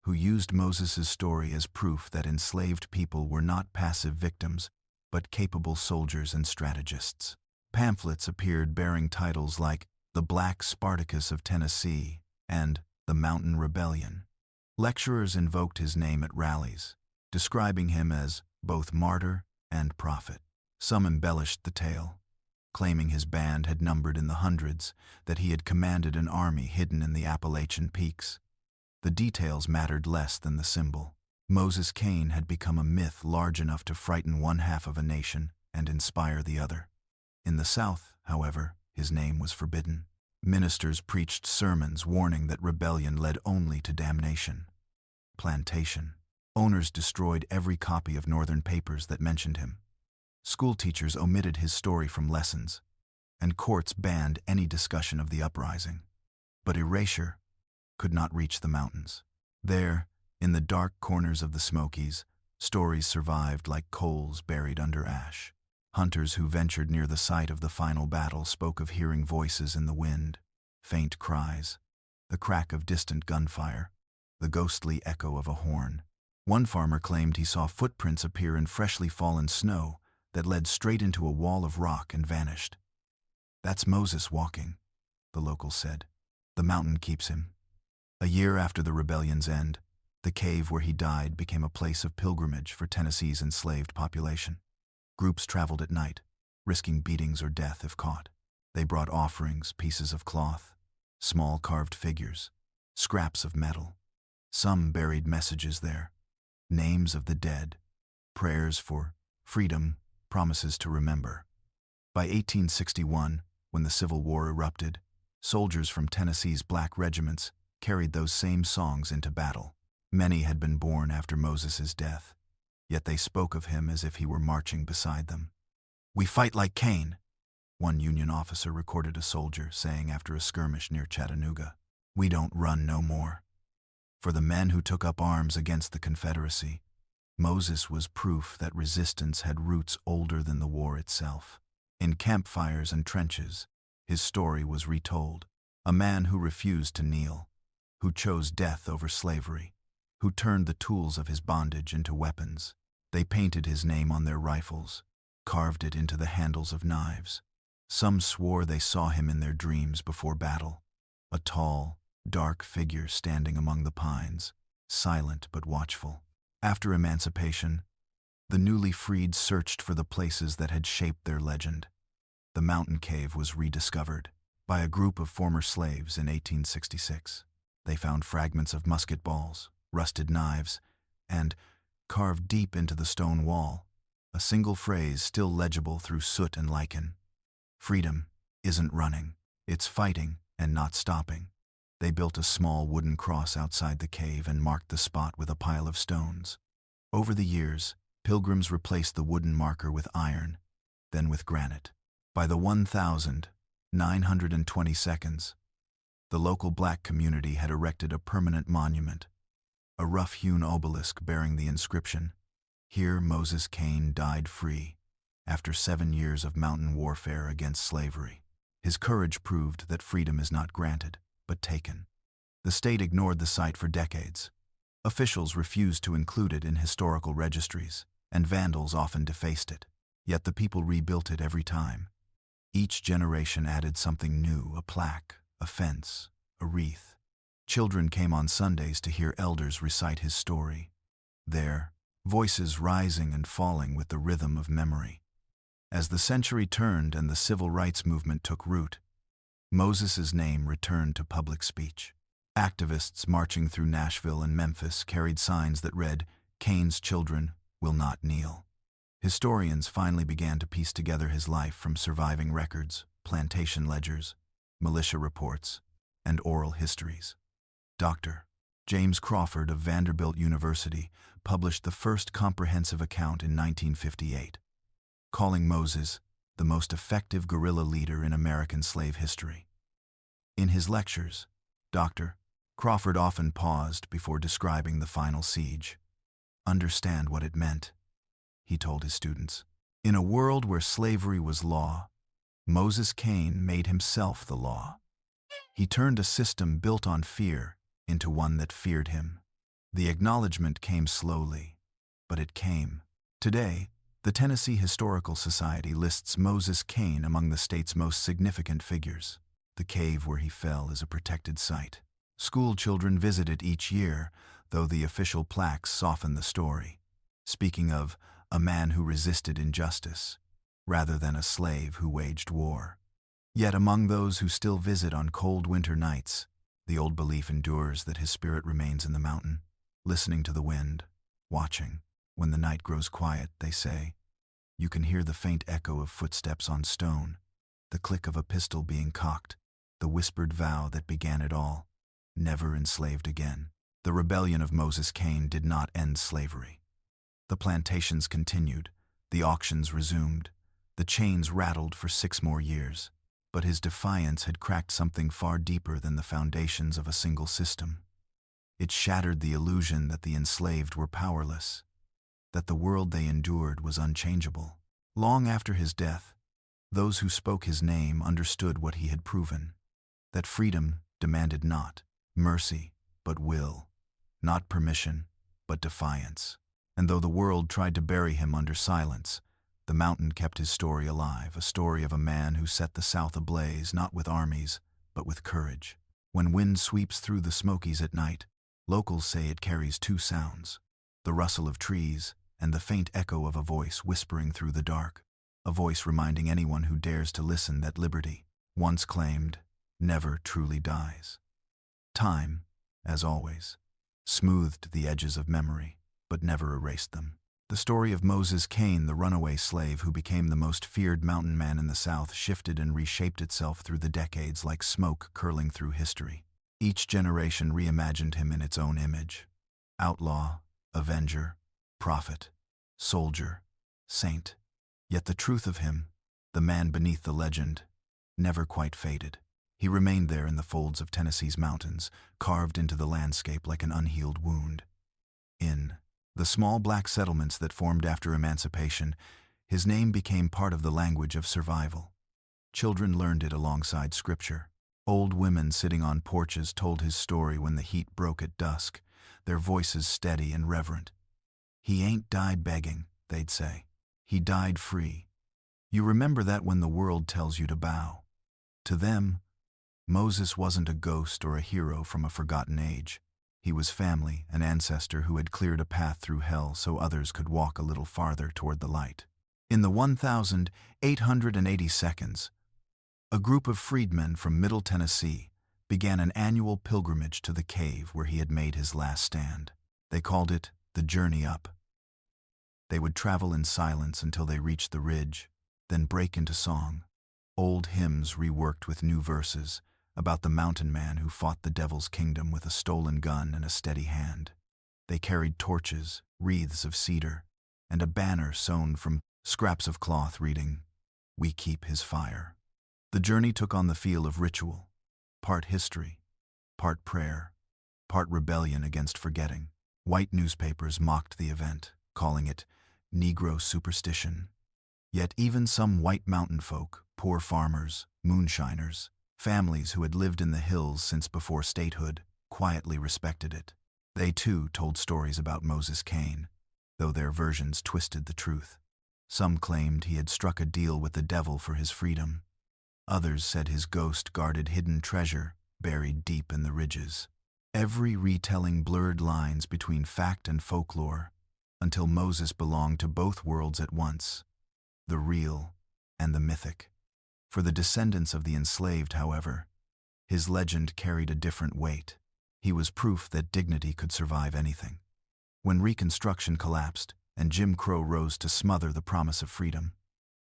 who used Moses' story as proof that enslaved people were not passive victims, but capable soldiers and strategists. Pamphlets appeared bearing titles like "The Black Spartacus of Tennessee" and "The Mountain Rebellion." Lecturers invoked his name at rallies, describing him as both martyr and prophet. Some embellished the tale, claiming his band had numbered in the hundreds, that he had commanded an army hidden in the Appalachian peaks. The details mattered less than the symbol. Moses Cain had become a myth large enough to frighten one half of a nation and inspire the other. In the South, however, his name was forbidden. Ministers preached sermons warning that rebellion led only to damnation. Plantation. Owners destroyed every copy of Northern papers that mentioned him. School teachers omitted his story from lessons, and courts banned any discussion of the uprising. But erasure could not reach the mountains. There, in the dark corners of the Smokies, stories survived like coals buried under ash. Hunters who ventured near the site of the final battle spoke of hearing voices in the wind, faint cries, the crack of distant gunfire, the ghostly echo of a horn. One farmer claimed he saw footprints appear in freshly fallen snow that led straight into a wall of rock and vanished. "That's Moses walking," the locals said. "The mountain keeps him." A year after the rebellion's end, the cave where he died became a place of pilgrimage for Tennessee's enslaved population. Groups traveled at night, risking beatings or death if caught. They brought offerings, pieces of cloth, small carved figures, scraps of metal. Some buried messages there, names of the dead, prayers for freedom, promises to remember. By 1861, when the Civil War erupted, soldiers from Tennessee's black regiments carried those same songs into battle. Many had been born after Moses's death, yet they spoke of him as if he were marching beside them. "We fight like Cain," one Union officer recorded a soldier saying after a skirmish near Chattanooga. "We don't run no more." For the men who took up arms against the Confederacy, Moses was proof that resistance had roots older than the war itself. In campfires and trenches, his story was retold. A man who refused to kneel, who chose death over slavery, who turned the tools of his bondage into weapons. They painted his name on their rifles, carved it into the handles of knives. Some swore they saw him in their dreams before battle, a tall, dark figure standing among the pines, silent but watchful. After emancipation, the newly freed searched for the places that had shaped their legend. The mountain cave was rediscovered by a group of former slaves in 1866. They found fragments of musket balls, rusted knives, and, carved deep into the stone wall, a single phrase still legible through soot and lichen. "Freedom isn't running, it's fighting and not stopping." They built a small wooden cross outside the cave and marked the spot with a pile of stones. Over the years, pilgrims replaced the wooden marker with iron, then with granite. By the 1922, the local black community had erected a permanent monument, a rough-hewn obelisk bearing the inscription, "Here Moses Cain died free, after 7 years of mountain warfare against slavery." His courage proved that freedom is not granted, but taken. The state ignored the site for decades. Officials refused to include it in historical registries, and vandals often defaced it. Yet the people rebuilt it every time. Each generation added something new, a plaque, a fence, a wreath. Children came on Sundays to hear elders recite his story. There, voices rising and falling with the rhythm of memory. As the century turned and the civil rights movement took root, Moses's name returned to public speech. Activists marching through Nashville and Memphis carried signs that read, "Cain's children will not kneel." Historians finally began to piece together his life from surviving records, plantation ledgers, militia reports, and oral histories. Dr. James Crawford of Vanderbilt University published the first comprehensive account in 1958, calling Moses the most effective guerrilla leader in American slave history. In his lectures, Dr. Crawford often paused before describing the final siege. "Understand what it meant," he told his students. "In a world where slavery was law, Moses Cain made himself the law. He turned a system built on fear into one that feared him." The acknowledgement came slowly, but it came. Today, the Tennessee Historical Society lists Moses Cain among the state's most significant figures. The cave where he fell is a protected site. School children visit it each year, though the official plaques soften the story, speaking of a man who resisted injustice, rather than a slave who waged war. Yet among those who still visit on cold winter nights, the old belief endures that his spirit remains in the mountain, listening to the wind, watching. When the night grows quiet, they say, you can hear the faint echo of footsteps on stone, the click of a pistol being cocked, the whispered vow that began it all, never enslaved again. The rebellion of Moses Cain did not end slavery. The plantations continued, the auctions resumed, the chains rattled for 6 more years. But his defiance had cracked something far deeper than the foundations of a single system. It shattered the illusion that the enslaved were powerless, that the world they endured was unchangeable. Long after his death, those who spoke his name understood what he had proven, that freedom demanded not mercy, but will, not permission, but defiance. And though the world tried to bury him under silence, the mountain kept his story alive, a story of a man who set the South ablaze not with armies, but with courage. When wind sweeps through the Smokies at night, locals say it carries 2 sounds, the rustle of trees and the faint echo of a voice whispering through the dark, a voice reminding anyone who dares to listen that liberty, once claimed, never truly dies. Time, as always, smoothed the edges of memory, but never erased them. The story of Moses Cain, the runaway slave who became the most feared mountain man in the South, shifted and reshaped itself through the decades like smoke curling through history. Each generation reimagined him in its own image. Outlaw, avenger, prophet, soldier, saint. Yet the truth of him, the man beneath the legend, never quite faded. He remained there in the folds of Tennessee's mountains, carved into the landscape like an unhealed wound. In the small black settlements that formed after emancipation, his name became part of the language of survival. Children learned it alongside scripture. Old women sitting on porches told his story when the heat broke at dusk, their voices steady and reverent. He ain't died begging, they'd say. He died free. You remember that when the world tells you to bow. To them, Moses wasn't a ghost or a hero from a forgotten age. He was family, an ancestor who had cleared a path through hell so others could walk a little farther toward the light. In the 1,880 seconds, a group of freedmen from Middle Tennessee began an annual pilgrimage to the cave where he had made his last stand. They called it the Journey Up. They would travel in silence until they reached the ridge, then break into song. Old hymns reworked with new verses, about the mountain man who fought the devil's kingdom with a stolen gun and a steady hand. They carried torches, wreaths of cedar, and a banner sewn from scraps of cloth reading, "We keep his fire." The journey took on the feel of ritual, part history, part prayer, part rebellion against forgetting. White newspapers mocked the event, calling it Negro superstition. Yet even some white mountain folk, poor farmers, moonshiners, families who had lived in the hills since before statehood, quietly respected it. They too told stories about Moses Cain, though their versions twisted the truth. Some claimed he had struck a deal with the devil for his freedom. Others said his ghost guarded hidden treasure buried deep in the ridges. Every retelling blurred lines between fact and folklore, until Moses belonged to both worlds at once, the real and the mythic. For the descendants of the enslaved, however, his legend carried a different weight. He was proof that dignity could survive anything. When Reconstruction collapsed and Jim Crow rose to smother the promise of freedom,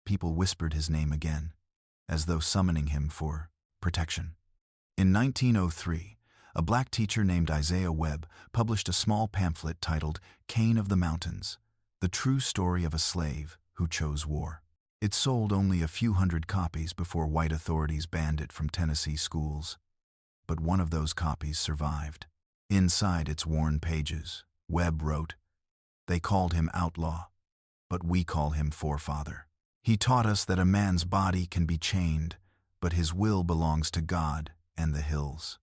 people whispered his name again, as though summoning him for protection. In 1903, a black teacher named Isaiah Webb published a small pamphlet titled Cain of the Mountains, the true story of a slave who chose war. It sold only a few hundred copies before white authorities banned it from Tennessee schools. But one of those copies survived. Inside its worn pages, Webb wrote, "They called him outlaw, but we call him forefather. He taught us that a man's body can be chained, but his will belongs to God and the hills."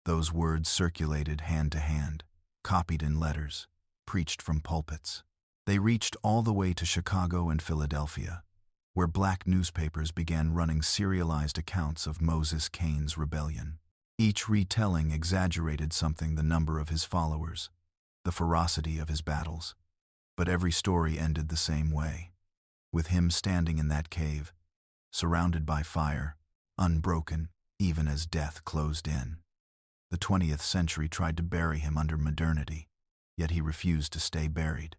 Those words circulated hand to hand, copied in letters, preached from pulpits. They reached all the way to Chicago and Philadelphia, where black newspapers began running serialized accounts of Moses Cain's rebellion. Each retelling exaggerated something: the number of his followers, the ferocity of his battles. But every story ended the same way, with him standing in that cave, surrounded by fire, unbroken even as death closed in. The 20th century tried to bury him under modernity, yet he refused to stay buried.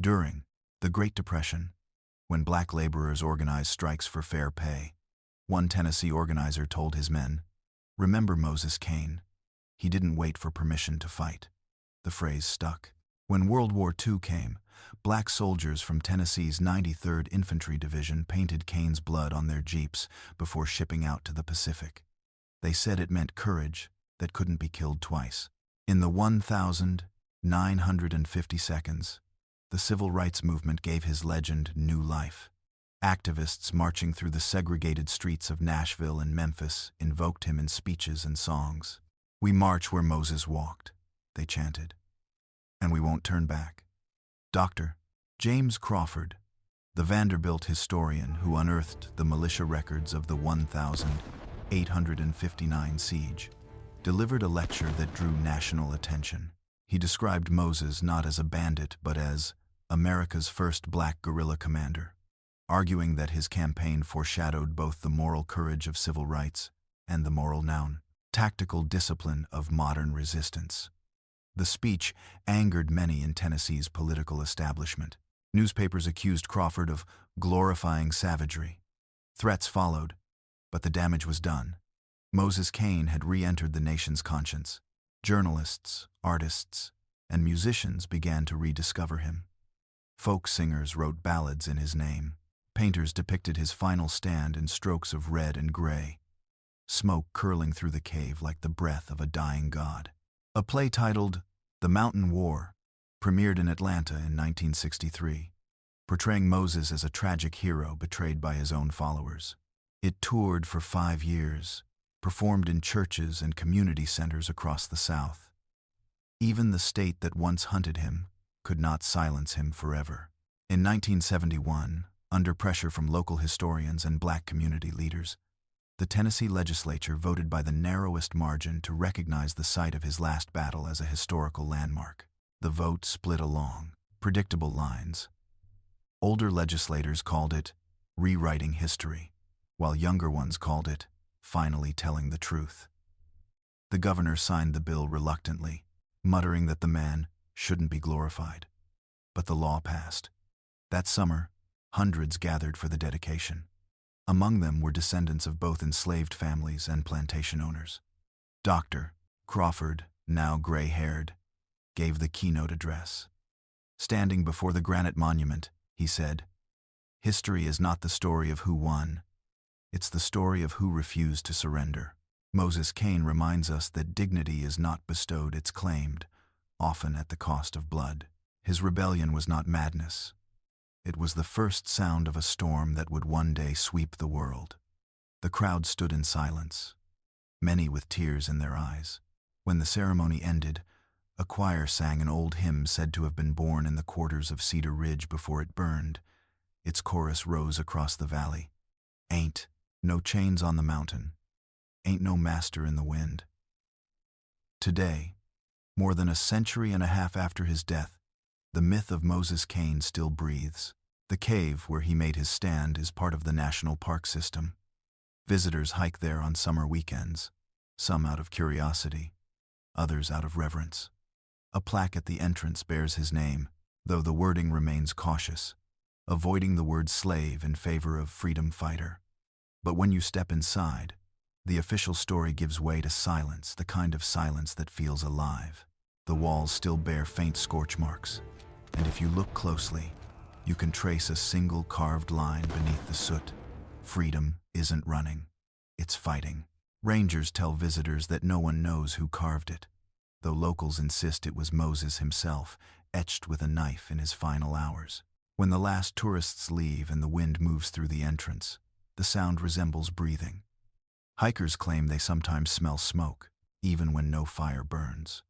During the Great Depression, when black laborers organized strikes for fair pay, one Tennessee organizer told his men, "Remember Moses Cain. He didn't wait for permission to fight." The phrase stuck. When World War II came, black soldiers from Tennessee's 93rd Infantry Division painted Cain's blood on their jeeps before shipping out to the Pacific. They said it meant courage that couldn't be killed twice. In the 1,950 seconds, the civil rights movement gave his legend new life. Activists marching through the segregated streets of Nashville and Memphis invoked him in speeches and songs. "We march where Moses walked," they chanted, "and we won't turn back." Dr. James Crawford, the Vanderbilt historian who unearthed the militia records of the 1859 siege, delivered a lecture that drew national attention. He described Moses not as a bandit but as America's first black guerrilla commander, arguing that his campaign foreshadowed both the moral courage of civil rights and the moral tactical discipline of modern resistance. The speech angered many in Tennessee's political establishment. Newspapers accused Crawford of glorifying savagery. Threats followed, but the damage was done. Moses Cain had re-entered the nation's conscience. Journalists, artists, and musicians began to rediscover him. Folk singers wrote ballads in his name. Painters depicted his final stand in strokes of red and gray, smoke curling through the cave like the breath of a dying god. A play titled The Mountain War premiered in Atlanta in 1963, portraying Moses as a tragic hero betrayed by his own followers. It toured for 5 years, performed in churches and community centers across the South. Even the state that once hunted him could not silence him forever. In 1971, under pressure from local historians and black community leaders, the Tennessee legislature voted by the narrowest margin to recognize the site of his last battle as a historical landmark. The vote split along predictable lines. Older legislators called it rewriting history, while younger ones called it finally telling the truth. The governor signed the bill reluctantly, muttering that the man shouldn't be glorified. But the law passed. That summer, hundreds gathered for the dedication. Among them were descendants of both enslaved families and plantation owners. Dr. Crawford, now gray-haired, gave the keynote address. Standing before the granite monument, he said, "History is not the story of who won. It's the story of who refused to surrender." Moses Cain reminds us that dignity is not bestowed, it's claimed, often at the cost of blood. His rebellion was not madness. It was the first sound of a storm that would one day sweep the world. The crowd stood in silence, many with tears in their eyes. When the ceremony ended, a choir sang an old hymn said to have been born in the quarters of Cedar Ridge before it burned. Its chorus rose across the valley. "Ain't no chains on the mountain. Ain't no master in the wind." Today, more than a century and a half after his death, the myth of Moses Cain still breathes. The cave where he made his stand is part of the national park system. Visitors hike there on summer weekends, some out of curiosity, others out of reverence. A plaque at the entrance bears his name, though the wording remains cautious, avoiding the word slave in favor of freedom fighter. But when you step inside, the official story gives way to silence, the kind of silence that feels alive. The walls still bear faint scorch marks, and if you look closely, you can trace a single carved line beneath the soot. Freedom isn't running, it's fighting. Rangers tell visitors that no one knows who carved it, though locals insist it was Moses himself, etched with a knife in his final hours. When the last tourists leave and the wind moves through the entrance, the sound resembles breathing. Hikers claim they sometimes smell smoke, even when no fire burns.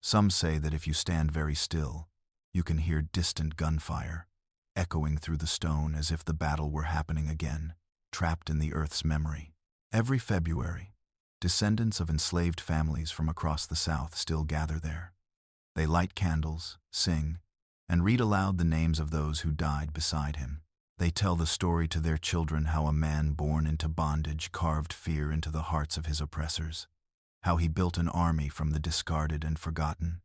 Some say that if you stand very still, you can hear distant gunfire, echoing through the stone as if the battle were happening again, trapped in the earth's memory. Every February, descendants of enslaved families from across the South still gather there. They light candles, sing, and read aloud the names of those who died beside him. They tell the story to their children how a man born into bondage carved fear into the hearts of his oppressors, how he built an army from the discarded and forgotten,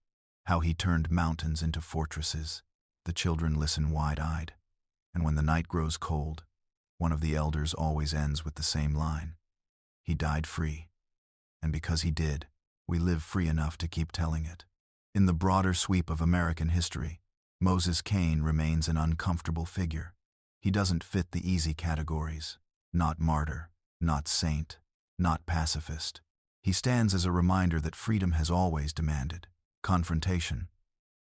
how he turned mountains into fortresses. The children listen wide-eyed, and when the night grows cold, one of the elders always ends with the same line. He died free, and because he did, we live free enough to keep telling it. In the broader sweep of American history, Moses Cain remains an uncomfortable figure. He doesn't fit the easy categories. Not martyr, not saint, not pacifist. He stands as a reminder that freedom has always demanded confrontation,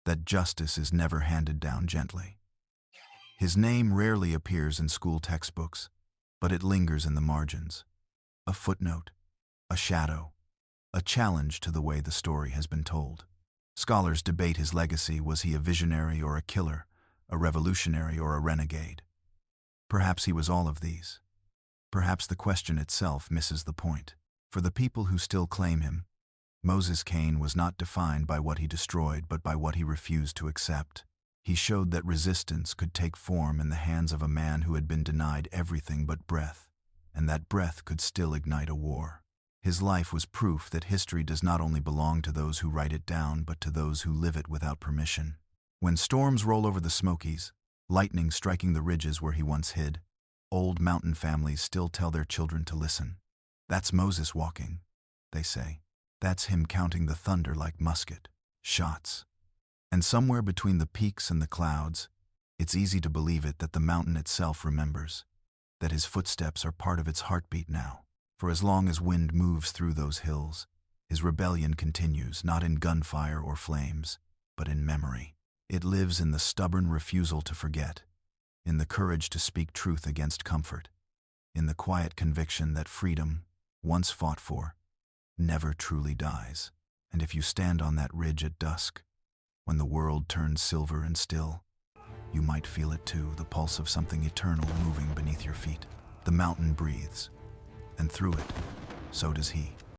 that justice is never handed down gently. His name rarely appears in school textbooks, but it lingers in the margins. A footnote, a shadow, a challenge to the way the story has been told. Scholars debate his legacy. Was he a visionary or a killer, a revolutionary or a renegade? Perhaps he was all of these. Perhaps the question itself misses the point. For the people who still claim him, Moses Cain was not defined by what he destroyed, but by what he refused to accept. He showed that resistance could take form in the hands of a man who had been denied everything but breath, and that breath could still ignite a war. His life was proof that history does not only belong to those who write it down, but to those who live it without permission. When storms roll over the Smokies, lightning striking the ridges where he once hid, old mountain families still tell their children to listen. That's Moses walking, they say. That's him counting the thunder like musket shots. And somewhere between the peaks and the clouds, it's easy to believe it that the mountain itself remembers, that his footsteps are part of its heartbeat now. For as long as wind moves through those hills, his rebellion continues, not in gunfire or flames, but in memory. It lives in the stubborn refusal to forget, in the courage to speak truth against comfort, in the quiet conviction that freedom, once fought for, never truly dies. And if you stand on that ridge at dusk, when the world turns silver and still, you might feel it too, the pulse of something eternal moving beneath your feet. The mountain breathes, and through it, so does he.